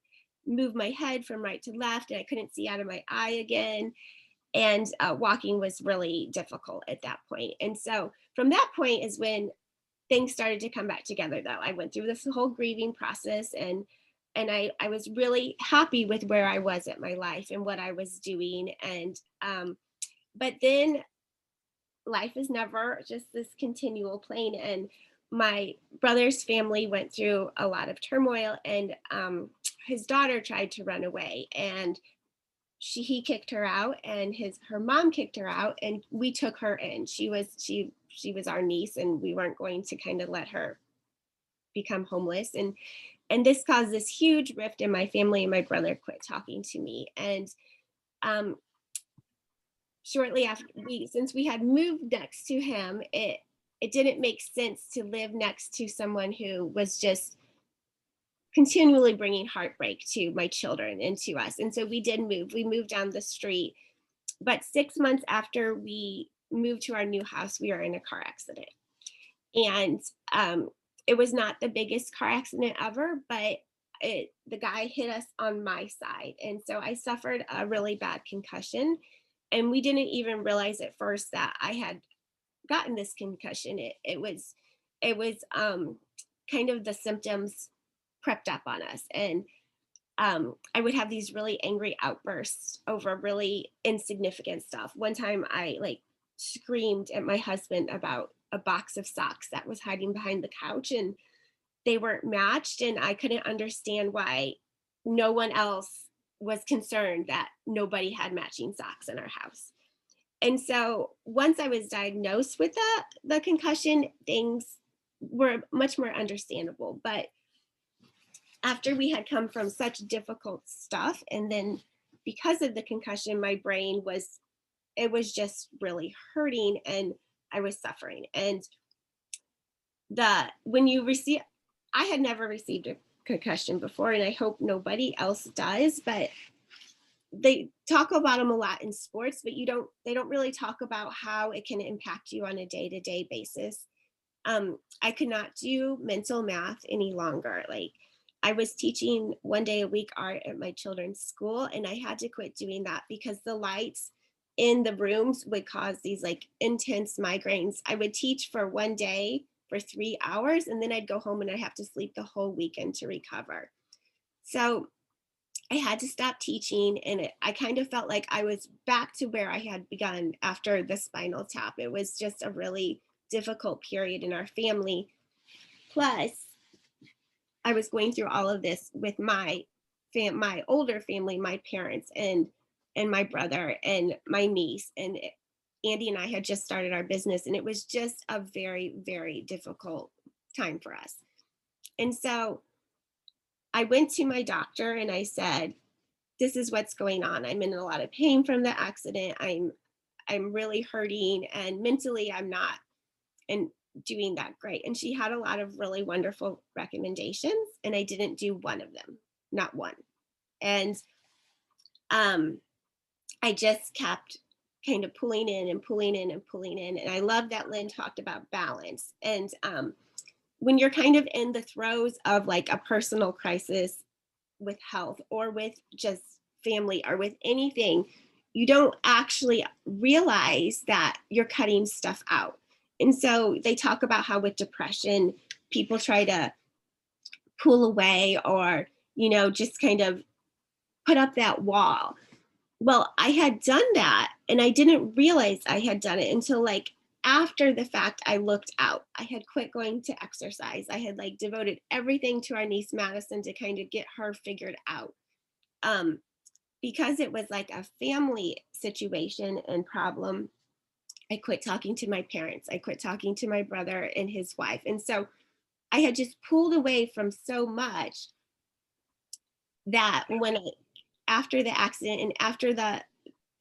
move my head from right to left, and I couldn't see out of my eye again. And walking was really difficult at that point. And so from that point is when things started to come back together, though. I went through this whole grieving process, and I was really happy with where I was at my life and what I was doing. And but then life is never just this continual plane. And my brother's family went through a lot of turmoil, and his daughter tried to run away, and he kicked her out, and her mom kicked her out, and we took her in. She was our niece, and we weren't going to kind of let her become homeless. And this caused this huge rift in my family, and my brother quit talking to me. And shortly after, since we had moved next to him, it didn't make sense to live next to someone who was just continually bringing heartbreak to my children and to us. And so we did move. We moved down the street. But 6 months after we moved to our new house, we were in a car accident. And it was not the biggest car accident ever, but the guy hit us on my side. And so I suffered a really bad concussion. And we didn't even realize at first that I had gotten this concussion. It was kind of the symptoms crept up on us. And I would have these really angry outbursts over really insignificant stuff. One time I screamed at my husband about a box of socks that was hiding behind the couch, and they weren't matched. And I couldn't understand why no one else was concerned that nobody had matching socks in our house. And so once I was diagnosed with the concussion, things were much more understandable. But after we had come from such difficult stuff, and then because of the concussion, my brain was just really hurting, and I was suffering. And I had never received a concussion before, and I hope nobody else does, but they talk about them a lot in sports, but they don't really talk about how it can impact you on a day-to-day basis. I could not do mental math any longer. I was teaching 1 day a week art at my children's school, and I had to quit doing that because the lights in the rooms would cause these intense migraines. I would teach for 1 day for 3 hours, and then I'd go home and I'd have to sleep the whole weekend to recover. So I had to stop teaching, and I kind of felt like I was back to where I had begun after the spinal tap. It was just a really difficult period in our family. Plus, I was going through all of this with my older family, my parents and my brother and my niece, and Andy and I had just started our business, and it was just a very, very difficult time for us. And so I went to my doctor and I said, this is what's going on. I'm in a lot of pain from the accident. I'm really hurting, and mentally I'm not doing that great. And she had a lot of really wonderful recommendations, and I didn't do one of them, not one. And I just kept kind of pulling in and pulling in and pulling in. And I love that Lynn talked about balance. And when you're kind of in the throes of a personal crisis with health or with just family or with anything, you don't actually realize that you're cutting stuff out. And so they talk about how with depression, people try to pull away or, just kind of put up that wall. Well, I had done that, and I didn't realize I had done it until after the fact. I looked out. I had quit going to exercise. I had devoted everything to our niece Madison to kind of get her figured out. because it was like a family situation and problem, I quit talking to my parents. I quit talking to my brother and his wife. And so I had just pulled away from so much that after the accident and after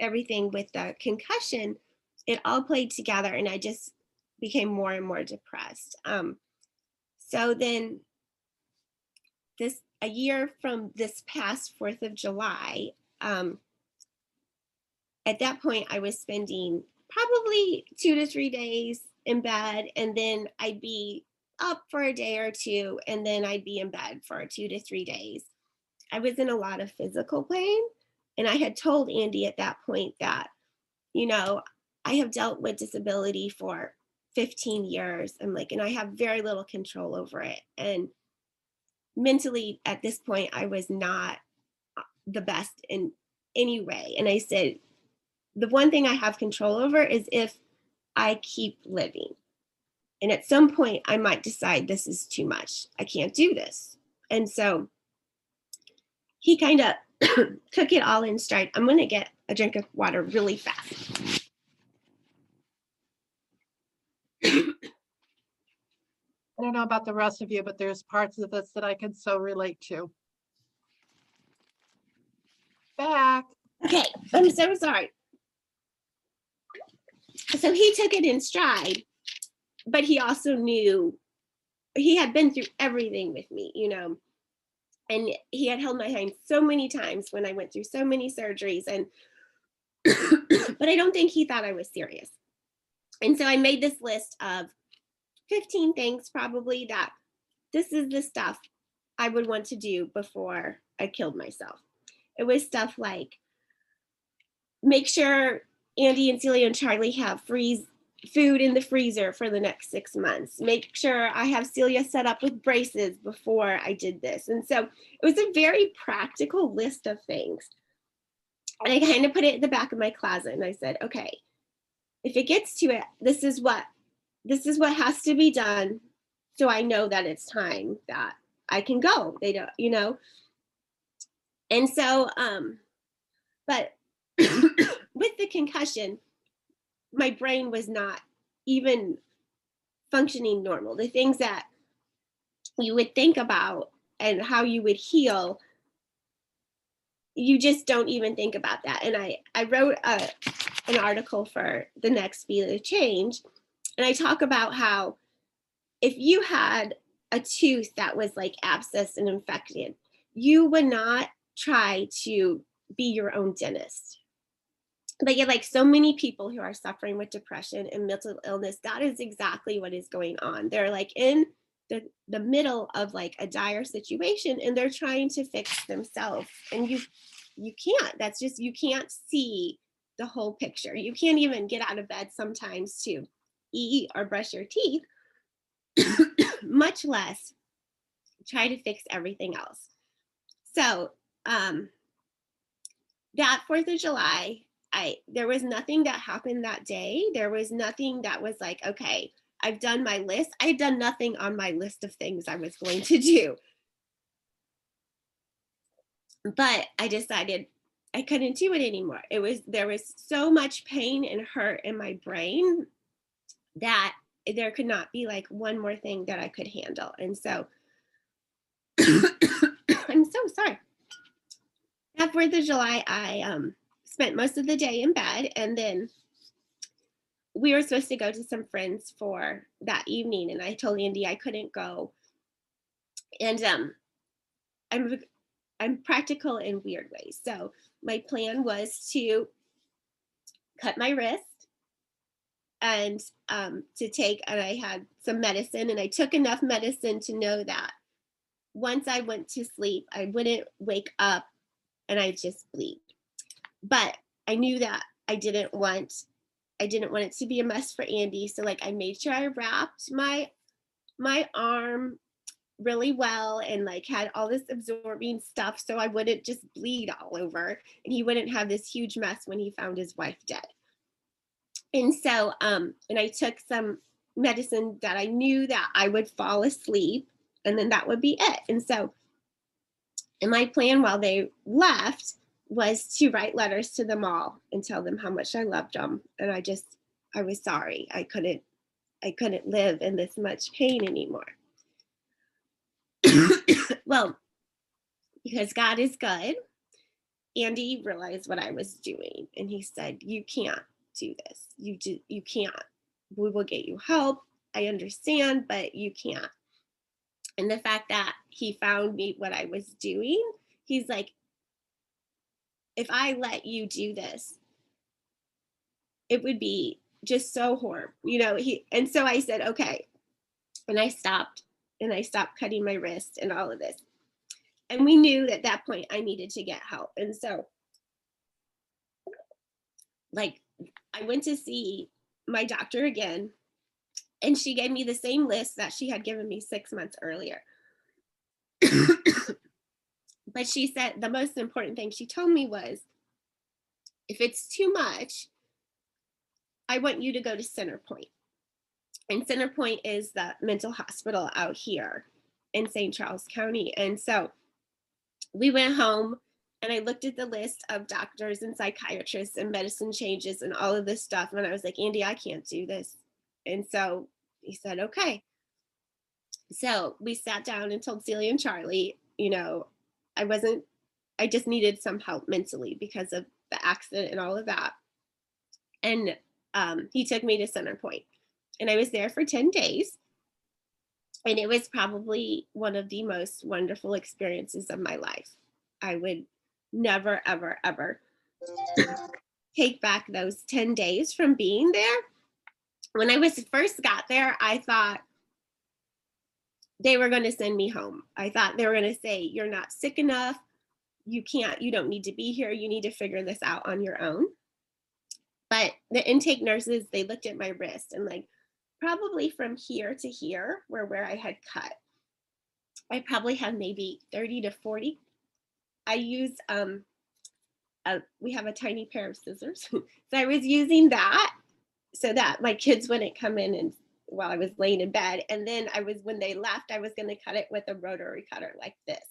everything with the concussion, it all played together and I just became more and more depressed. So then a year from this past 4th of July, at that point I was spending probably 2 to 3 days in bed, and then I'd be up for a day or two, and then I'd be in bed for 2 to 3 days. I was in a lot of physical pain, and I had told Andy at that point that, I have dealt with disability for 15 years. And I have very little control over it. And mentally at this point, I was not the best in any way. And I said, the one thing I have control over is if I keep living. And at some point I might decide this is too much. I can't do this. And so he kind of took it all in stride. I'm going to get a drink of water really fast. I don't know about the rest of you, but there's parts of this that I can so relate to. Back. Okay, I'm so sorry. So he took it in stride, but he also knew he had been through everything with me, and he had held my hand so many times when I went through so many surgeries, and but I don't think he thought I was serious. And so I made this list of 15 things probably that this is the stuff I would want to do before I killed myself. It was stuff like make sure Andy and Celia and Charlie have food in the freezer for the next 6 months. Make sure I have Celia set up with braces before I did this. And so it was a very practical list of things. And I kind of put it in the back of my closet and I said, okay, if it gets to it, this is what has to be done. So I know that it's time that I can go. They don't, And so, but with the concussion, my brain was not even functioning normal. The things that you would think about and how you would heal, you just don't even think about that. And I wrote an article for the next Speed of Change, and I talk about how if you had a tooth that was like abscessed and infected, you would not try to be your own dentist. But yet, like so many people who are suffering with depression and mental illness, that is exactly what is going on. They're like in the middle of like a dire situation and they're trying to fix themselves. And you can't. That's just, you can't see the whole picture. You can't even get out of bed sometimes to eat or brush your teeth, much less try to fix everything else. So that 4th of July, there was nothing that happened that day. There was nothing that was like, okay, I've done my list. I had done nothing on my list of things I was going to do. But I decided I couldn't do it anymore. There was so much pain and hurt in my brain that there could not be like one more thing that I could handle. And so I'm so sorry. That 4th of July, I spent most of the day in bed, and then we were supposed to go to some friends for that evening, and I told Andy I couldn't go. And I'm practical in weird ways. So my plan was to cut my wrist and I had some medicine, and I took enough medicine to know that once I went to sleep, I wouldn't wake up and I'd just bleed. But I knew that I didn't want it to be a mess for Andy. So like I made sure I wrapped my arm really well and like had all this absorbing stuff so I wouldn't just bleed all over and he wouldn't have this huge mess when he found his wife dead. And so and I took some medicine that I knew that I would fall asleep and then that would be it. And so And my plan while they left was to write letters to them all and tell them how much I loved them. And I was sorry. I couldn't live in this much pain anymore. Well, because God is good, Andy realized what I was doing, and he said, "You can't do this. You can't. We will get you help. I understand, but you can't." And the fact that he found me what I was doing, he's like, "If I let you do this, it would be just so horrible." And so I said, "Okay." And I stopped cutting my wrist and all of this. And we knew at that point I needed to get help. And so, like, I went to see my doctor again, and she gave me the same list that she had given me 6 months earlier. But she said the most important thing she told me was, if it's too much, I want you to go to Centerpoint. And Centerpoint is the mental hospital out here in St. Charles County. And so we went home, and I looked at the list of doctors and psychiatrists and medicine changes and all of this stuff. And I was like, "Andy, I can't do this." And so he said, "Okay." So we sat down and told Celia and Charlie, I just needed some help mentally because of the accident and all of that. And he took me to Centerpoint, and I was there for 10 days. And it was probably one of the most wonderful experiences of my life. I would never, ever, ever take back those 10 days from being there. When I first got there, I thought they were going to send me home. I thought they were going to say, "You're not sick enough. You don't need to be here. You need to figure this out on your own." But the intake nurses, they looked at my wrist, and like probably from here to here, where I had cut, I probably had maybe 30 to 40. I used, we have a tiny pair of scissors. So I was using that so that my kids wouldn't come in and while I was laying in bed. And then when they left, I was going to cut it with a rotary cutter like this.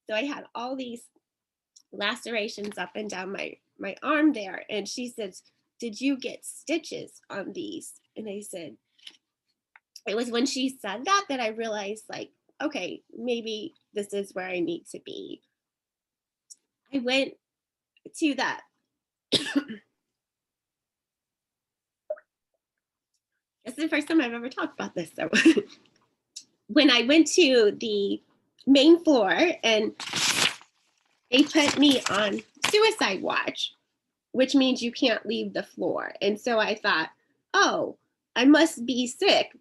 So I had all these lacerations up and down my arm there. And she said, "Did you get stitches on these?" And I said, it was when she said that I realized, like, okay, maybe this is where I need to be. I went to that. It's the first time I've ever talked about this. So when I went to the main floor and they put me on suicide watch, which means you can't leave the floor. And so I thought, oh, I must be sick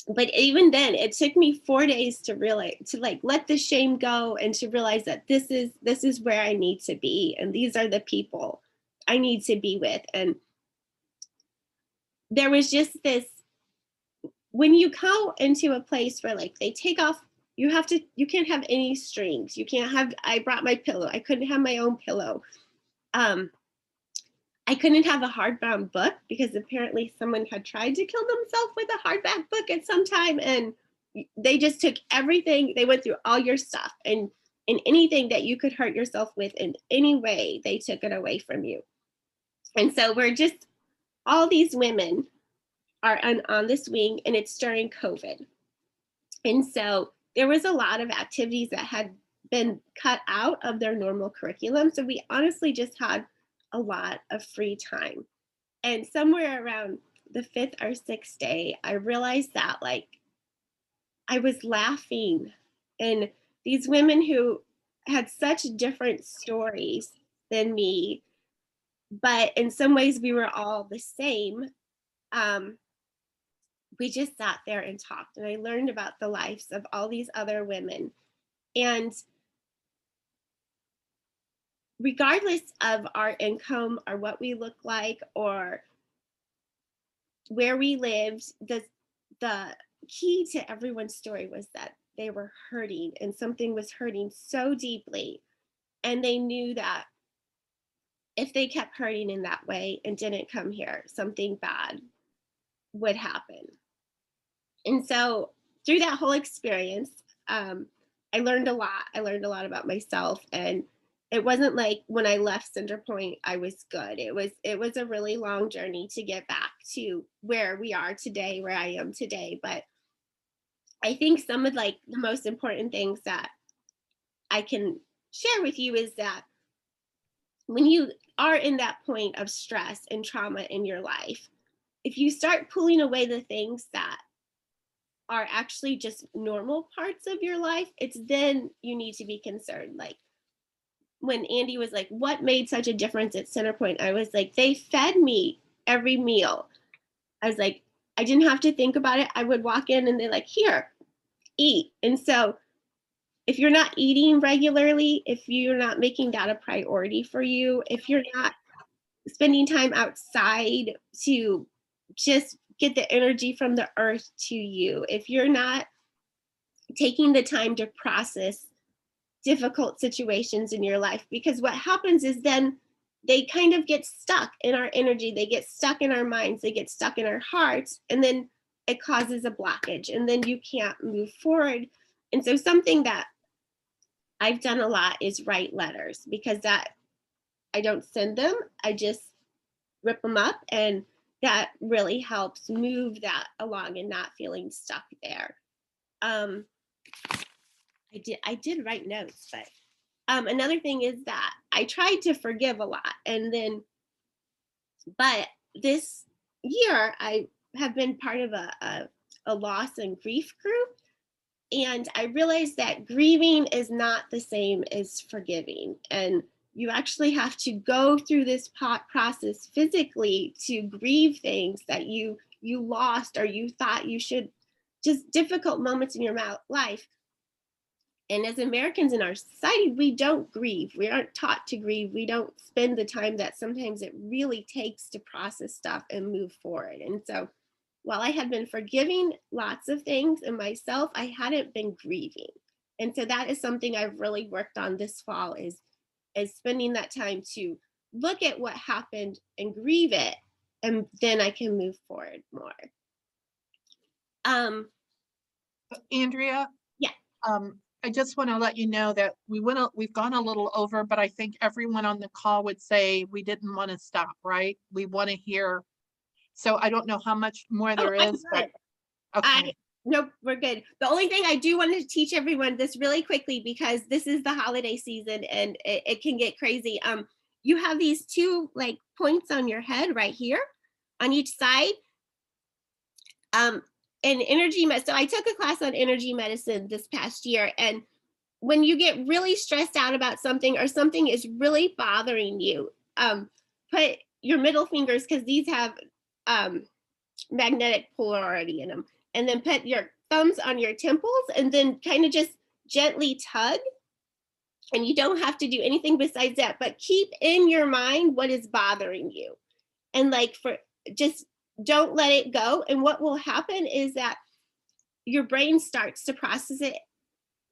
but even then it took me 4 days to realize, to like let the shame go and to realize that this is where I need to be. And these are the people I need to be with. And there was just this, when you go into a place where like they take off, you can't have any strings. I brought my pillow. I couldn't have my own pillow. I couldn't have a hardbound book because apparently someone had tried to kill themselves with a hardback book at some time, and they just took everything. They went through all your stuff, and anything that you could hurt yourself with in any way, they took it away from you. And so all these women are on this wing, and it's during COVID. And so there was a lot of activities that had been cut out of their normal curriculum. So we honestly just had a lot of free time. And somewhere around the 5th or 6th day, I realized that like I was laughing, and these women who had such different stories than me, but in some ways we were all the same. We just sat there and talked, and I learned about the lives of all these other women. And regardless of our income or what we look like or where we lived, the key to everyone's story was that they were hurting, and something was hurting so deeply. And they knew that if they kept hurting in that way and didn't come here, something bad would happen. And so through that whole experience, I I learned a lot. I learned a lot about myself, and it wasn't like when I left Centerpoint, I was good. It was a really long journey to get back to where we are today, where I am today. But I think some of like the most important things that I can share with you is that when you are in that point of stress and trauma in your life, if you start pulling away the things that are actually just normal parts of your life, it's then you need to be concerned. Like when Andy was like, what made such a difference at Centerpoint? I was like, they fed me every meal. I was like, I didn't have to think about it. I would walk in and they're like, here, eat. And so if you're not eating regularly, if you're not making that a priority for you, if you're not spending time outside to just get the energy from the earth to you, if you're not taking the time to process difficult situations in your life, because what happens is then they kind of get stuck in our energy, they get stuck in our minds, they get stuck in our hearts, and then it causes a blockage, and then you can't move forward. And so something that I've done a lot is write letters, because that I don't send them, I just rip them up, and that really helps move that along and not feeling stuck there. I did write notes, but another thing is that I tried to forgive a lot, and then, but this year I have been part of a loss and grief group, and I realized that grieving is not the same as forgiving, and you actually have to go through this process physically to grieve things that you lost or you thought you should, just difficult moments in your life. And as Americans in our society, we don't grieve. We aren't taught to grieve. We don't spend the time that sometimes it really takes to process stuff and move forward. And so while I had been forgiving lots of things in myself, I hadn't been grieving. And so that is something I've really worked on this fall, is spending that time to look at what happened and grieve it, and then I can move forward more. Andrea? Yeah. I just want to let you know that we've gone a little over, but I think everyone on the call would say we didn't want to stop, right? We want to hear. So I don't know how much more there is, but okay. Nope, we're good. The only thing I do want to teach everyone this really quickly, because this is the holiday season and it can get crazy. You have these two like points on your head right here on each side. And energy medicine. So I took a class on energy medicine this past year, and when you get really stressed out about something or something is really bothering you, put your middle fingers, because these have magnetic polarity in them, and then put your thumbs on your temples and then kind of just gently tug. And you don't have to do anything besides that, but keep in your mind what is bothering you, and like for just don't let it go. And what will happen is that your brain starts to process it,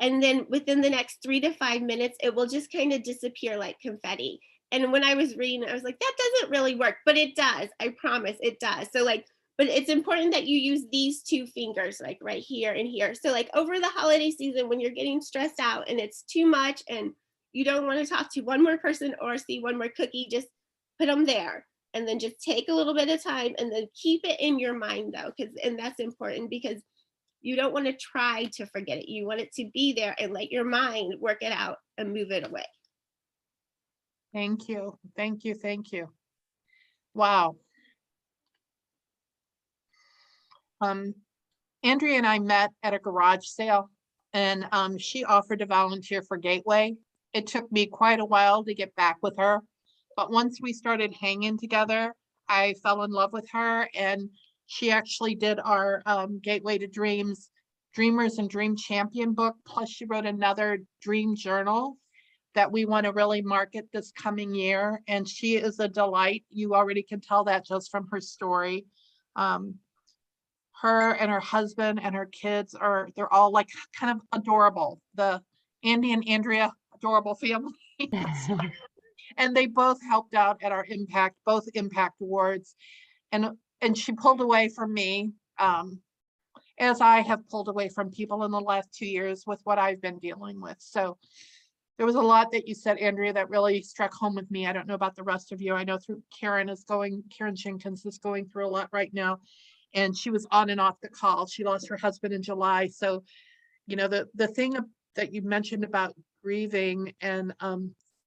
and then within the next 3 to 5 minutes it will just kind of disappear like confetti. And when I was reading, I was like, that doesn't really work, but it does. I promise it does. So like, but it's important that you use these two fingers, like right here and here. So like over the holiday season, when you're getting stressed out and it's too much and you don't want to talk to one more person or see one more cookie, just put them there. And then just take a little bit of time and then keep it in your mind though, and that's important, because you don't want to try to forget it. You want it to be there and let your mind work it out and move it away. Thank you. Thank you. Thank you. Wow. Andrea and I met at a garage sale, and she offered to volunteer for Gateway. It took me quite a while to get back with her, but once we started hanging together, I fell in love with her, and she actually did our Gateway to Dreams, Dreamers and Dream Champion book, plus she wrote another dream journal that we want to really market this coming year. And she is a delight. You already can tell that just from her story. Her and her husband and her kids they're all like kind of adorable. The Andy and Andrea adorable family. And they both helped out at our both impact awards. And she pulled away from me. as I have pulled away from people in the last 2 years with what I've been dealing with. So there was a lot that you said, Andrea, that really struck home with me. I don't know about the rest of you. I know Karen Jenkins is going through a lot right now. And she was on and off the call. She lost her husband in July. So, you know, the thing that you mentioned about grieving and,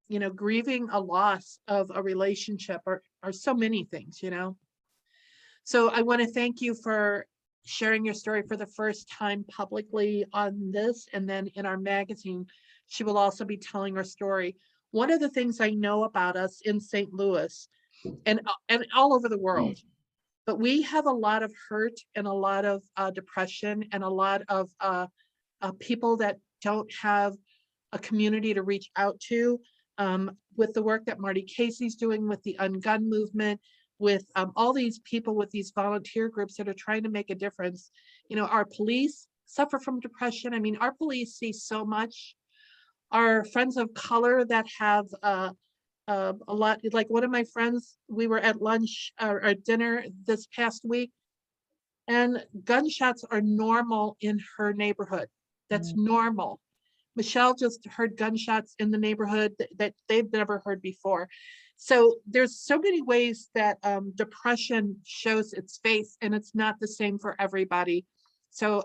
you know, grieving a loss of a relationship are so many things, you know. So I want to thank you for sharing your story for the first time publicly on this, and then in our magazine. She will also be telling her story. One of the things I know about us in St. Louis and all over the world, but we have a lot of hurt and a lot of depression and a lot of people that don't have a community to reach out to, with the work that Marty Casey's doing with the Ungun movement, with all these people with these volunteer groups that are trying to make a difference. You know, our police suffer from depression. I mean, our police see so much. Our friends of color that have a lot, like one of my friends, we were at lunch or dinner this past week, and gunshots are normal in her neighborhood. That's normal. Michelle just heard gunshots in the neighborhood that they've never heard before. So there's so many ways that depression shows its face, and it's not the same for everybody. So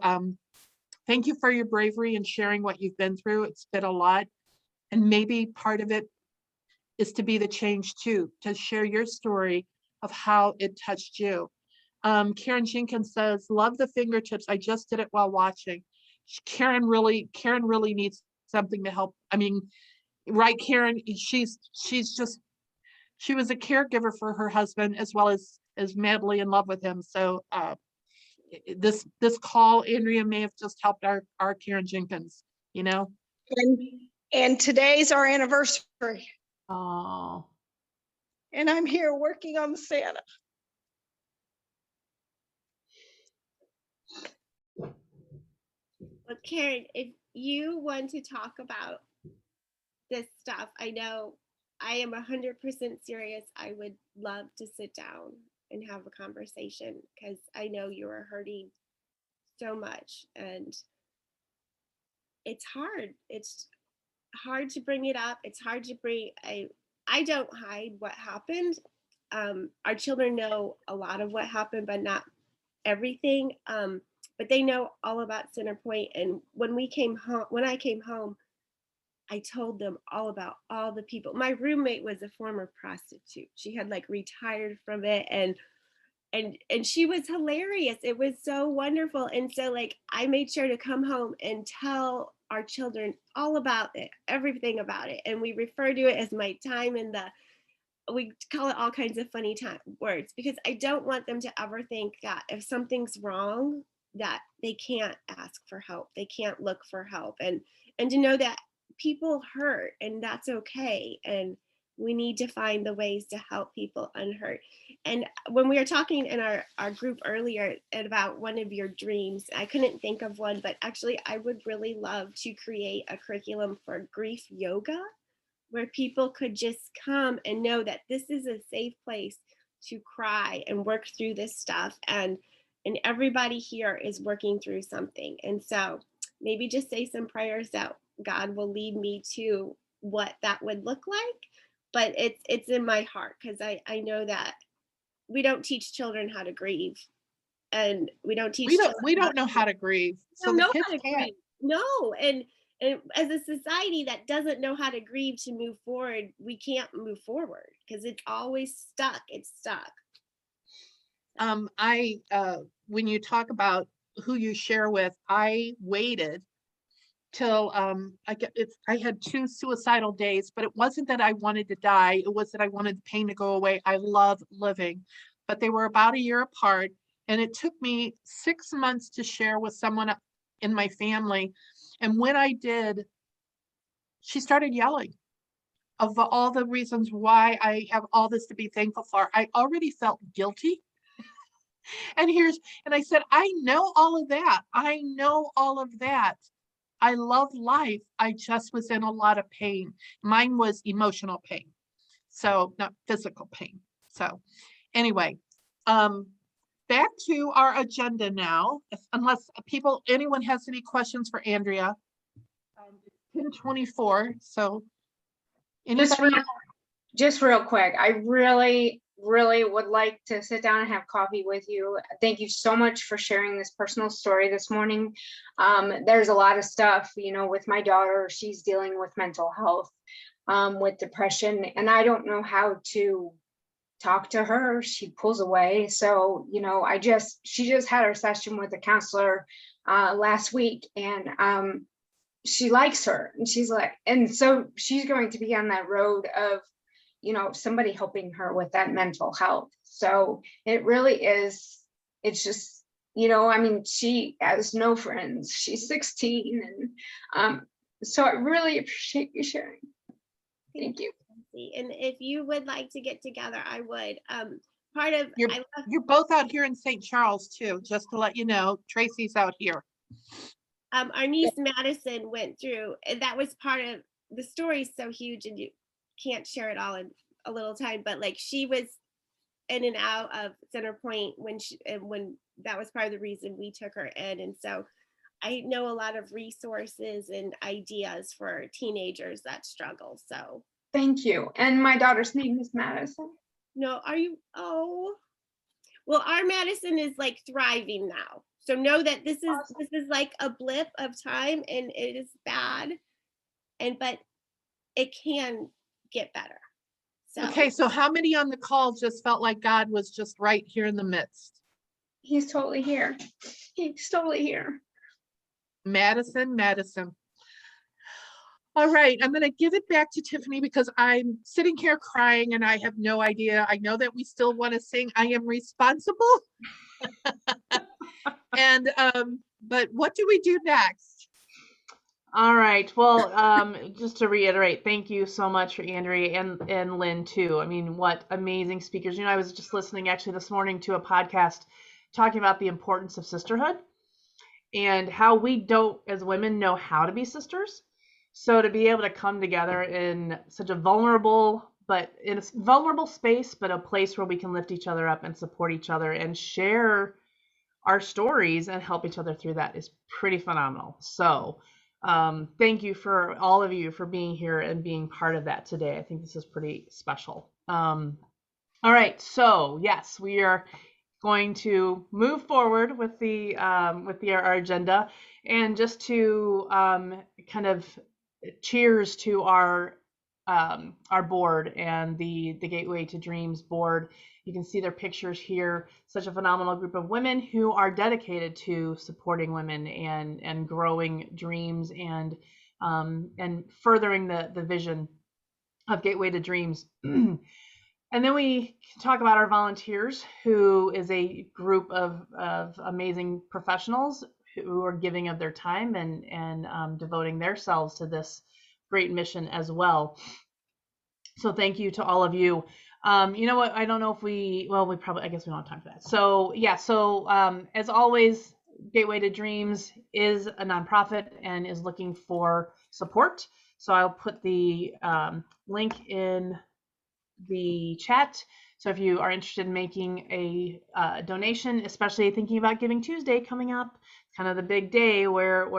thank you for your bravery and sharing what you've been through. It's been a lot. And maybe part of it is to be the change too, to share your story of how it touched you. Karen Jenkins says, love the fingertips. I just did it while watching. Karen really needs something to help. I mean, right, Karen, she was a caregiver for her husband as well as madly in love with him. So this call, Andrea, may have just helped our Karen Jenkins, you know. And today's our anniversary. Oh. And I'm here working on the Santa. Well, Karen, if you want to talk about this stuff, I know I am 100% serious. I would love to sit down and have a conversation because I know you are hurting so much, and it's hard. It's hard to bring it up. It's hard to bring. I don't hide what happened. Our children know a lot of what happened, but not everything. But they know all about Centerpoint. And when I came home, I told them all about all the people. My roommate was a former prostitute. She had like retired from it, and she was hilarious. It was so wonderful. And so like I made sure to come home and tell our children all about it, everything about it. And we refer to it as my time in the, we call it all kinds of funny words, because I don't want them to ever think that if something's wrong, that they can't ask for help, they can't look for help, and to know that people hurt and that's okay, and we need to find the ways to help people unhurt. And when we were talking in our group earlier about one of your dreams, I couldn't think of one, but actually I would really love to create a curriculum for grief yoga, where people could just come and know that this is a safe place to cry and work through this stuff. And everybody here is working through something. And so maybe just say some prayers that God will lead me to what that would look like. But it's in my heart, because I know that we don't teach children how to grieve. And we don't teach we don't know how to grieve. So the kids can't. No, and as a society that doesn't know how to grieve to move forward, we can't move forward because it's always stuck. It's stuck. When you talk about who you share with, I waited till I had 2 suicidal days, but it wasn't that I wanted to die. It was that I wanted the pain to go away. I love living, but they were about a year apart. And it took me 6 months to share with someone in my family. And when I did, she started yelling of all the reasons why I have all this to be thankful for. I already felt guilty. And I said, I know all of that. I know all of that. I love life. I just was in a lot of pain. Mine was emotional pain, so not physical pain. So anyway, back to our agenda now, unless anyone has any questions for Andrea. 10:24, so. Just Anybody? Just real quick, I really would like to sit down and have coffee with you. Thank you so much for sharing this personal story this morning. There's a lot of stuff, with my daughter, she's dealing with mental health, with depression, and I don't know how to talk to her. She pulls away. So, she just had her session with a counselor last week, and she likes her, and so she's going to be on that road of somebody helping her with that mental health. So it really is, it's just, she has no friends. She's 16. And so I really appreciate you sharing. Thank you. And if you would like to get together, I would. You're both out here in St. Charles too, just to let you know. Tracy's out here. Our niece Madison went through, and that was part of the story. Is so huge, and you can't share it all in a little time. But like, she was in and out of Center Point when that was part of the reason we took her in. And so I know a lot of resources and ideas for teenagers that struggle. So thank you. And my daughter's name is Madison. No, are you? Oh, well, our Madison is like thriving now. So know that this is like a blip of time, and it is bad, but it can get better. So. Okay, so how many on the call just felt like God was just right here in the midst? He's totally here. He's totally here. Madison. All right, I'm going to give it back to Tiffany because I'm sitting here crying and I have no idea. I know that we still want to sing I Am Responsible. And but what do we do next? All right. Well, just to reiterate, thank you so much for Andrea and Lynn too. I mean, what amazing speakers. I was just listening actually this morning to a podcast talking about the importance of sisterhood and how we don't, as women, know how to be sisters. So to be able to come together in such a vulnerable space, but a place where we can lift each other up and support each other and share our stories and help each other through that is pretty phenomenal. So thank you for all of you for being here and being part of that today. I think this is pretty special. All right, so yes, we are going to move forward with our agenda, and just to kind of cheers to our board and the Gateway to Dreams board. You can see their pictures here. Such a phenomenal group of women who are dedicated to supporting women and growing dreams and furthering the vision of Gateway to Dreams. And then we can talk about our volunteers, who is a group of amazing professionals who are giving of their time and devoting themselves to this great mission as well. So thank you to all of you. You know what? I don't know if we probably, I guess we don't have time for that. So yeah, as always, Gateway to Dreams is a nonprofit and is looking for support. So I'll put the link in the chat. So if you are interested in making a donation, especially thinking about Giving Tuesday coming up, kind of the big day where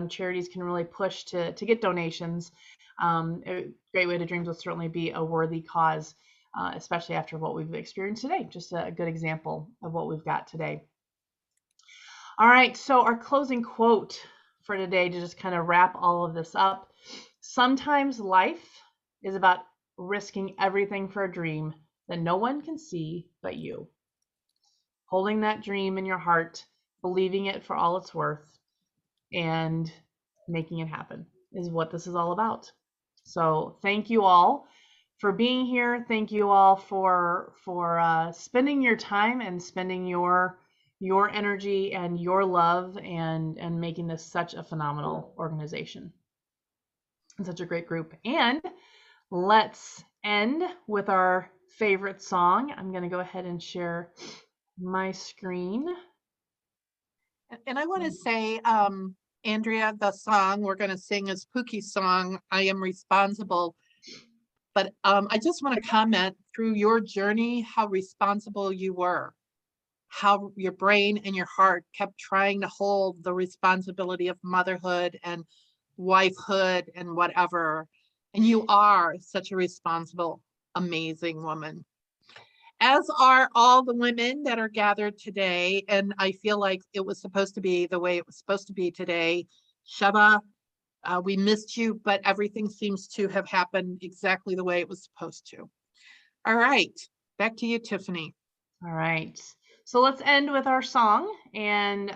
charities can really push to get donations. Gateway to Dreams will certainly be a worthy cause, especially after what we've experienced today. Just a good example of what we've got today. All right, so our closing quote for today, to just kind of wrap all of this up. Sometimes life is about risking everything for a dream that no one can see but you. Holding that dream in your heart, believing it for all it's worth, and making it happen is what this is all about. So thank you all for being here. Thank you all for spending your time and spending your energy and your love and making this such a phenomenal organization and such a great group. And let's end with our favorite song. I'm going to go ahead and share my screen. And I want to say, Andrea, the song we're going to sing is Pookie's song, I Am Responsible. But I just want to comment, through your journey, how responsible you were. how your brain and your heart kept trying to hold the responsibility of motherhood and wifehood and whatever. And you are such a responsible, amazing woman, as are all the women that are gathered today. And I feel like it was supposed to be the way it was supposed to be today. Sheba, we missed you, but everything seems to have happened exactly the way it was supposed to. All right, back to you, Tiffany. All right. So let's end with our song, and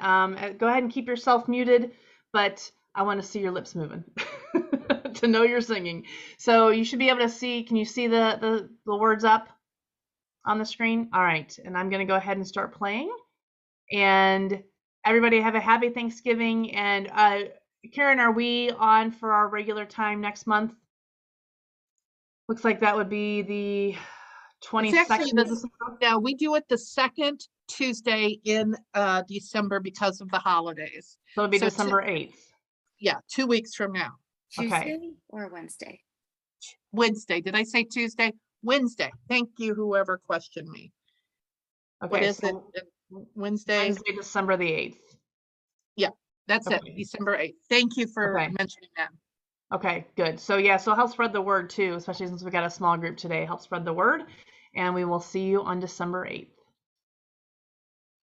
go ahead and keep yourself muted, but I want to see your lips moving to know you're singing. So you should be able to see, can you see the words up on the screen? All right, and I'm going to go ahead and start playing. And everybody have a happy Thanksgiving. And Karen, are we on for our regular time next month? Looks like that would be the 22nd. No, we do it the second Tuesday in December because of the holidays. So it'll be December 8th. Yeah, 2 weeks from now. Tuesday or Wednesday? Wednesday. Did I say Tuesday? Wednesday. Thank you, whoever questioned me. Okay, what is so it? Wednesday, December the 8th. Yeah, that's it. December 8th. Thank you for mentioning that. Okay, good. So yeah, so help spread the word too, especially since we got a small group today. Help spread the word, and we will see you on December 8th.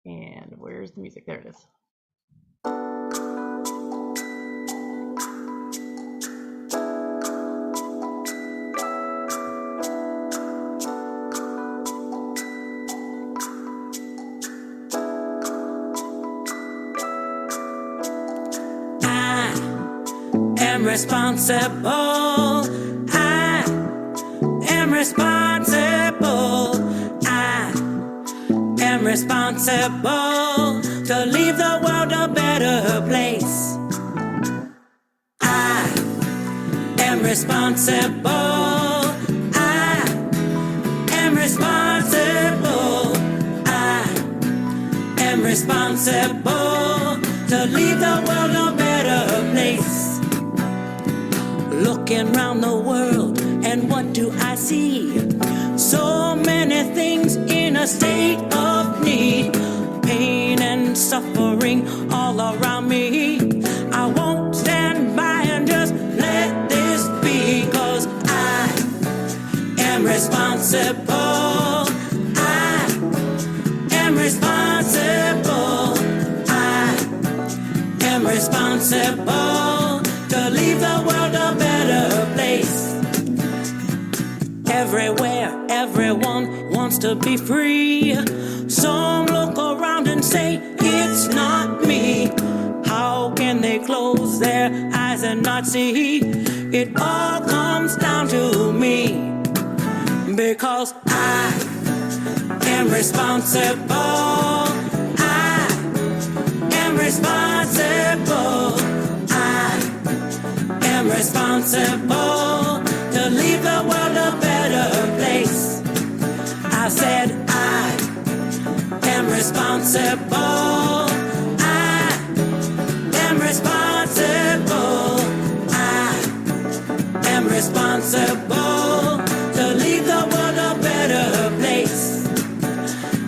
And where's the music? There it is. Responsible. I am responsible. I am responsible to leave the world a better place. I am responsible. I am responsible. I am responsible to leave the world a better place. Looking round the world, and what do I see? So many things in a state of need, pain and suffering all around me. I won't stand by and just let this be, 'cause I am responsible. I am responsible. I am responsible to leave the world a better place. Everywhere, everyone wants to be free. Some look around and say, it's not me. How can they close their eyes and not see? It all comes down to me, because I am responsible. I am responsible. I'm responsible to leave the world a better place. I said I am responsible. I am responsible. I am responsible to leave the world a better place.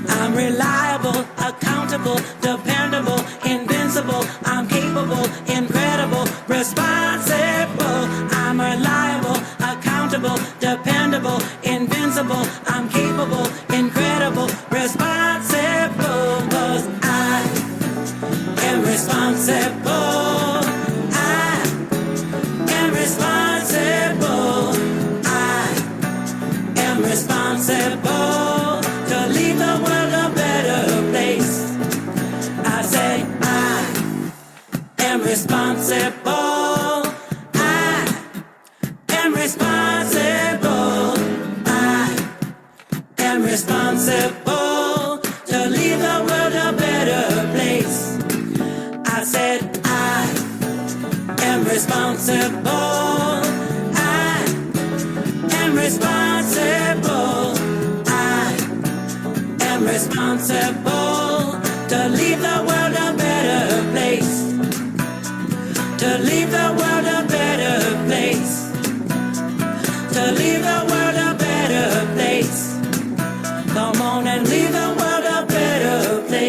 I'm reliable, accountable, dependable, invincible. I'm capable, incredible, responsible. I'm reliable, accountable, dependable, invincible. I'm capable, incredible, responsible. 'Cause I am responsible. I am responsible. I am responsible to leave the world a better place. I say I am responsible. Responsible. I am responsible to leave the world a better place. I said I am responsible. I am responsible. I am responsible to leave the world a better place. To leave the world a better place. To leave the world a better place. Come on and leave the world a better place.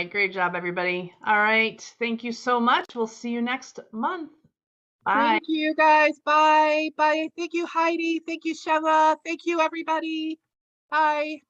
right, great job, everybody. All right, thank you so much. We'll see you next month. Bye. Thank you, guys. Bye. Bye. Thank you, Heidi. Thank you, Sheva. Thank you, everybody. Bye.